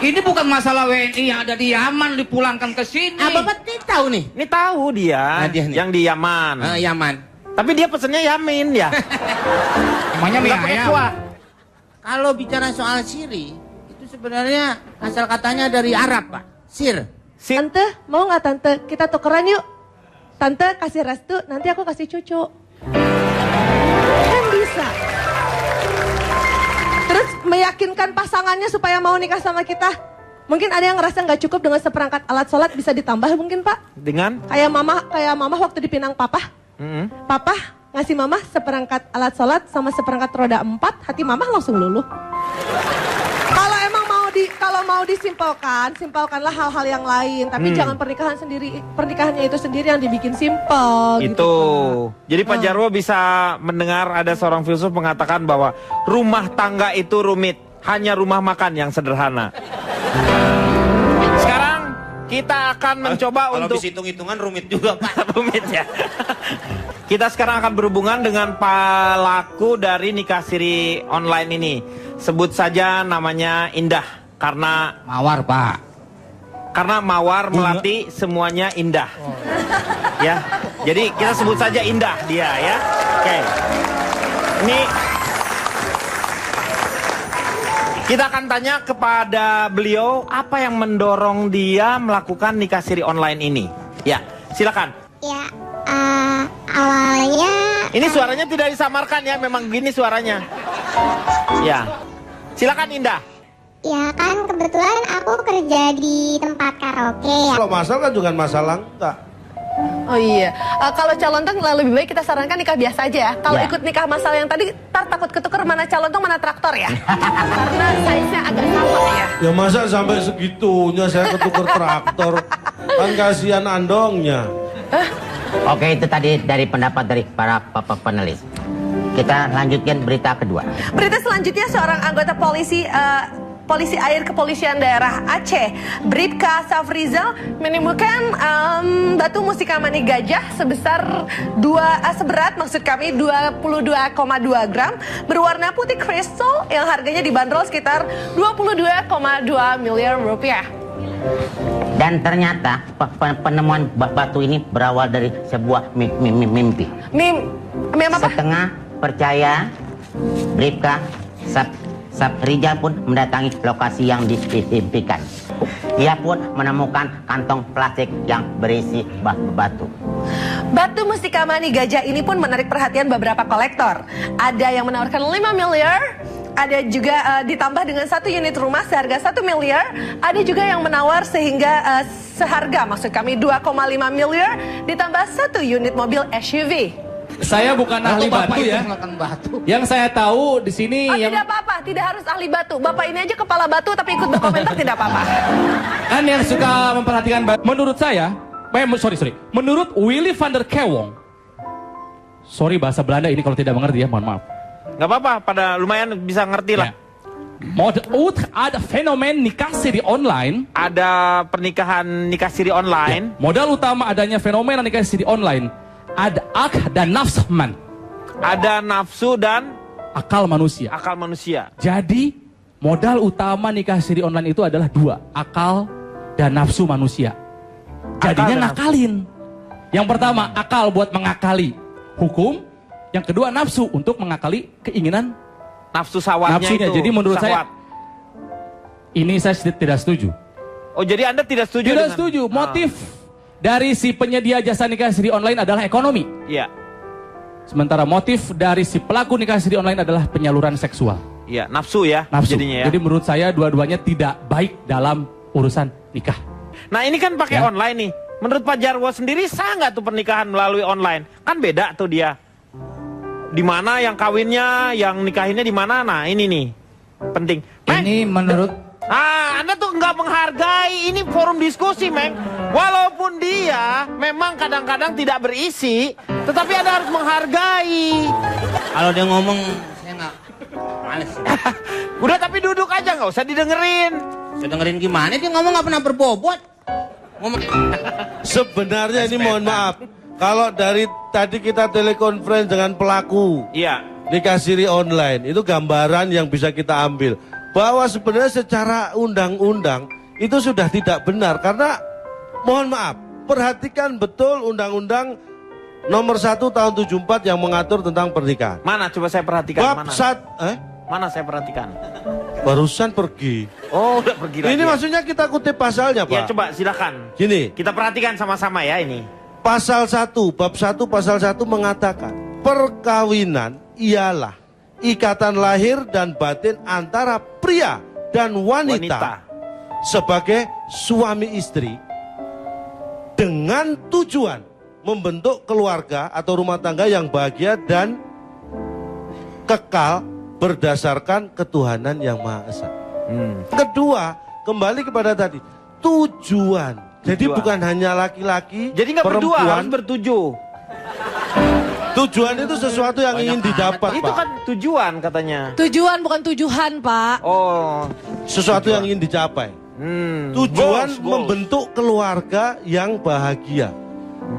Ini bukan masalah WNI yang ada di Yaman dipulangkan ke sini. Bapak tahu nih? Ini tahu dia, yang di Yaman. Yaman. Tapi dia pesennya Yamin ya. Emangnya mie ayam? Kalau bicara soal siri, itu sebenarnya asal katanya dari Arab Pak. Sir. Tante, mau nggak Tante? Kita tukeran yuk. Tante kasih restu, nanti aku kasih cucu. Kan bisa. Terus meyakinkan pasangannya supaya mau nikah sama kita. Mungkin ada yang ngerasa nggak cukup dengan seperangkat alat sholat, bisa ditambah mungkin Pak? Dengan? Kayak mama waktu dipinang papa. Papa ngasih mama seperangkat alat sholat sama seperangkat roda 4, hati mama langsung luluh. Kalau emang mau disimpelkan, simpelkanlah hal-hal yang lain. Tapi jangan pernikahannya itu sendiri yang dibikin simpel. Itu. Gitu. Jadi Pak Jarwo bisa mendengar ada seorang filsuf mengatakan bahwa rumah tangga itu rumit, hanya rumah makan yang sederhana. Sekarang kita akan mencoba kalau untuk... bisa hitung-hitungan rumit juga Pak. Rumit ya. Kita sekarang akan berhubungan dengan pelaku dari nikah siri online ini. Sebut saja namanya Indah. Karena mawar, Pak. Karena mawar melati semuanya indah. Ya. Jadi kita sebut saja indah dia ya. Oke. Ini kita akan tanya kepada beliau apa yang mendorong dia melakukan nikah siri online ini. Ya, silakan. Ya, awalnya... Ini suaranya tidak disamarkan ya, memang gini suaranya. Ya, silakan Indah. Ya kan kebetulan aku kerja di tempat karaoke ya. Kalau masal kan juga masalah enggak. Oh iya, kalau calontong lebih baik kita sarankan nikah biasa aja ya. Kalau ikut nikah masal yang tadi, tar takut ketuker mana calontong mana traktor ya. Karena size-nya agak sama ya. Ya masa sampai segitunya saya ketuker traktor. Kan kasihan andongnya. Oke, itu tadi dari pendapat dari para panelis. Kita lanjutkan berita kedua. Berita selanjutnya seorang anggota polisi Polisi Air Kepolisian Daerah Aceh, Bribka Safrizal menemukan batu musikamani gajah seberat maksud kami 22,2 gram berwarna putih kristal yang harganya dibanderol sekitar 22,2 miliar rupiah. Dan ternyata penemuan batu ini berawal dari sebuah mimpi. Mimpi apa? Setengah percaya, Bribka Safrizal pun mendatangi lokasi yang diimpikan. Ia pun menemukan kantong plastik yang berisi batu. Batu musikamani gajah ini pun menarik perhatian beberapa kolektor. Ada yang menawarkan 5 miliar, ada juga ditambah dengan 1 unit rumah seharga 1 miliar, ada juga yang menawar sehingga seharga maksud kami 2,5 miliar ditambah 1 unit mobil SUV. Saya bukan ahli batu ya. Yang saya tahu di sini tidak apa-apa, tidak harus ahli batu. Bapak ini aja kepala batu tapi ikut berkomentar tidak apa-apa. Kan yang suka memperhatikan batu. Menurut saya, menurut Willy van der Kewong. Sorry bahasa Belanda ini kalau tidak mengerti ya, mohon maaf. Gak apa-apa, pada lumayan bisa ngerti lah. Ada fenomen nikah siri online. Ada pernikahan nikah siri online. Ya, modal utama adanya fenomena nikah siri online. Ada akal dan nafsman. Ada nafsu dan akal manusia. Akal manusia. Jadi modal utama nikah siri online itu adalah 2, akal dan nafsu manusia. Jadinya ngakalin. Yang pertama akal buat mengakali hukum, yang kedua nafsu untuk mengakali keinginan nafsu sawatnya nafsunya. itu. Jadi menurut saya ini saya tidak setuju. Oh, jadi Anda tidak setuju? Tidak setuju. Motif dari si penyedia jasa nikah siri online adalah ekonomi. Iya. Sementara motif dari si pelaku nikah siri online adalah penyaluran seksual. Iya, nafsu ya. Nafsu. Jadinya ya. Jadi menurut saya dua-duanya tidak baik dalam urusan nikah. Nah ini kan pakai online nih. Menurut Pak Jarwo sendiri sah nggak tuh pernikahan melalui online? Kan beda tuh dia. Di mana yang kawinnya, yang nikahinnya di mana? Nah ini nih penting. Ini menurut Anda tuh nggak menghargai, ini forum diskusi, Meng. Walaupun dia memang kadang-kadang tidak berisi, tetapi Anda harus menghargai. Kalau dia ngomong, saya nggak males. Udah tapi duduk aja, nggak usah didengerin. Saya dengerin gimana? Dia ngomong nggak pernah berbobot. Sebenarnya ini mohon maaf, kalau dari tadi kita telekonferensi dengan pelaku nikah siri online, itu gambaran yang bisa kita ambil. Bahwa sebenarnya secara undang-undang itu sudah tidak benar. Karena mohon maaf, perhatikan betul undang-undang nomor 1 tahun 74 yang mengatur tentang pernikahan. Mana coba saya perhatikan. Bab mana saya perhatikan. Barusan pergi. Oh udah pergi lagi. Ini maksudnya kita kutip pasalnya Pak. Ya coba silakan. Gini. Kita perhatikan sama-sama ya ini. Pasal 1, bab 1 pasal 1 mengatakan perkawinan ialah ikatan lahir dan batin antara pria dan wanita sebagai suami istri dengan tujuan membentuk keluarga atau rumah tangga yang bahagia dan kekal berdasarkan ketuhanan yang Maha Esa. Kedua, kembali kepada tadi, tujuan. Jadi bukan hanya laki-laki, jadi nggak berdua, harus bertujuh. Tujuan itu sesuatu yang ingin didapat, Itu Pak. kan tujuan katanya. Tujuan bukan tujuan, Pak. Oh, sesuatu yang ingin dicapai. Tujuan membentuk keluarga yang bahagia.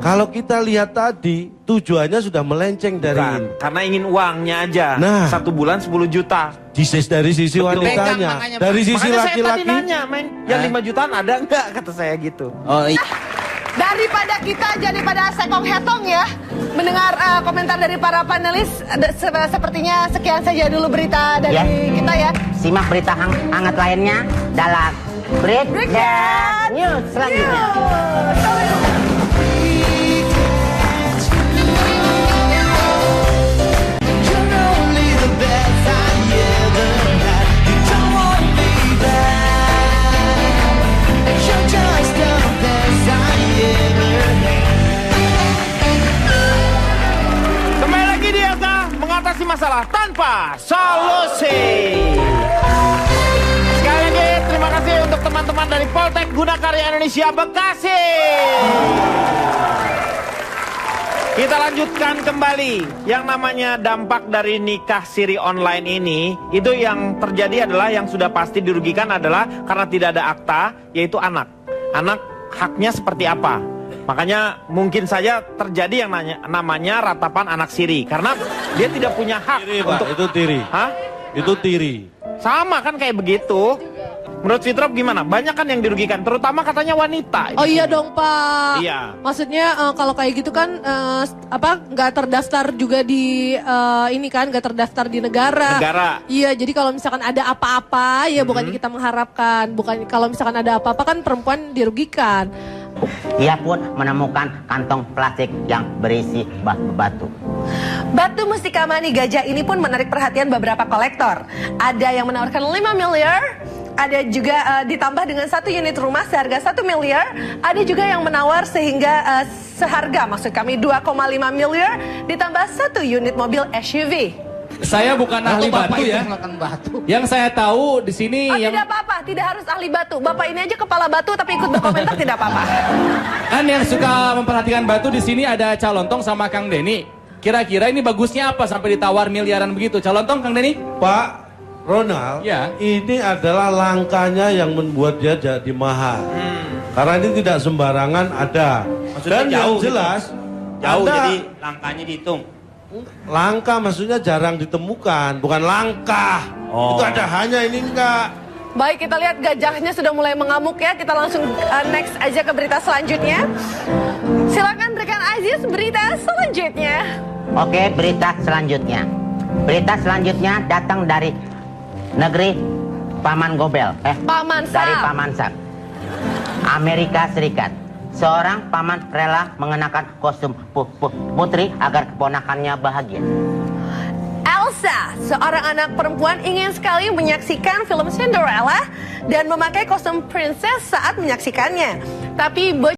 Kalau kita lihat tadi, tujuannya sudah melenceng dari Bukan, karena ingin uangnya aja. Nah. 1 bulan 10 juta. Dari sisi wanitanya, dari sisi Makanya saya tadi laki-laki. nanya, Meng, yang 5 jutaan ada enggak? Kata saya gitu. Oh iya. Daripada kita jadi pada sekong hetong ya, mendengar komentar dari para panelis, sepertinya sekian saja dulu berita dari kita ya. Simak berita hangat lainnya dalam Breakdown News selanjutnya. Kembali lagi di Elsa mengatasi masalah tanpa solusi. Sekali lagi terima kasih untuk teman-teman dari Poltek Gunakarya Indonesia Bekasi. Kita lanjutkan kembali. Yang namanya dampak dari nikah siri online ini, itu yang terjadi adalah yang sudah pasti dirugikan adalah karena tidak ada akta, yaitu anak. Anak haknya seperti apa? Makanya mungkin saja terjadi yang namanya ratapan anak siri. Karena dia tidak punya hak untuk... Itu tiri. Hah? Itu tiri. Sama kan kayak begitu. Menurut Fitrop gimana? Banyak kan yang dirugikan, terutama katanya wanita. Oh iya dong Pak. Iya. Maksudnya kalau kayak gitu kan nggak terdaftar juga di ini kan, nggak terdaftar di negara. Iya, jadi kalau misalkan ada apa-apa ya bukannya kita mengharapkan, bukan kalau misalkan ada apa-apa kan perempuan dirugikan. Ia pun menemukan kantong plastik yang berisi batu. Batu mustika mani gajah ini pun menarik perhatian beberapa kolektor. Ada yang menawarkan 5 miliar, ada juga ditambah dengan 1 unit rumah seharga 1 miliar, ada juga yang menawar sehingga seharga maksud kami 2,5 miliar ditambah 1 unit mobil SUV. Saya bukan ahli batu ya. Yang saya tahu di sini Tidak apa-apa, tidak harus ahli batu. Bapak ini aja kepala batu tapi ikut berkomentar tidak apa-apa. Kan yang suka memperhatikan batu di sini ada Calontong sama Kang Denny. Kira-kira ini bagusnya apa sampai ditawar miliaran begitu? Calontong, Kang Denny? Pak Ronald, ini adalah langkahnya yang membuat dia jadi mahal. Karena ini tidak sembarangan ada. Maksudnya Dan jauh yang jelas, gitu. Jauh Anda, jadi langkahnya dihitung. langka maksudnya jarang ditemukan, bukan langkah. Oh. Itu ada hanya ini enggak. Baik, kita lihat gajahnya sudah mulai mengamuk ya. Kita langsung next aja ke berita selanjutnya. Silakan rekan Aziz, berita selanjutnya. Oke, berita selanjutnya. Berita selanjutnya datang dari negeri Paman Gobel. Paman Sam. Dari Paman Sam, Amerika Serikat. Seorang paman rela mengenakan kostum putri agar keponakannya bahagia. Elsa, seorang anak perempuan ingin sekali menyaksikan film Cinderella dan memakai kostum princess saat menyaksikannya. Tapi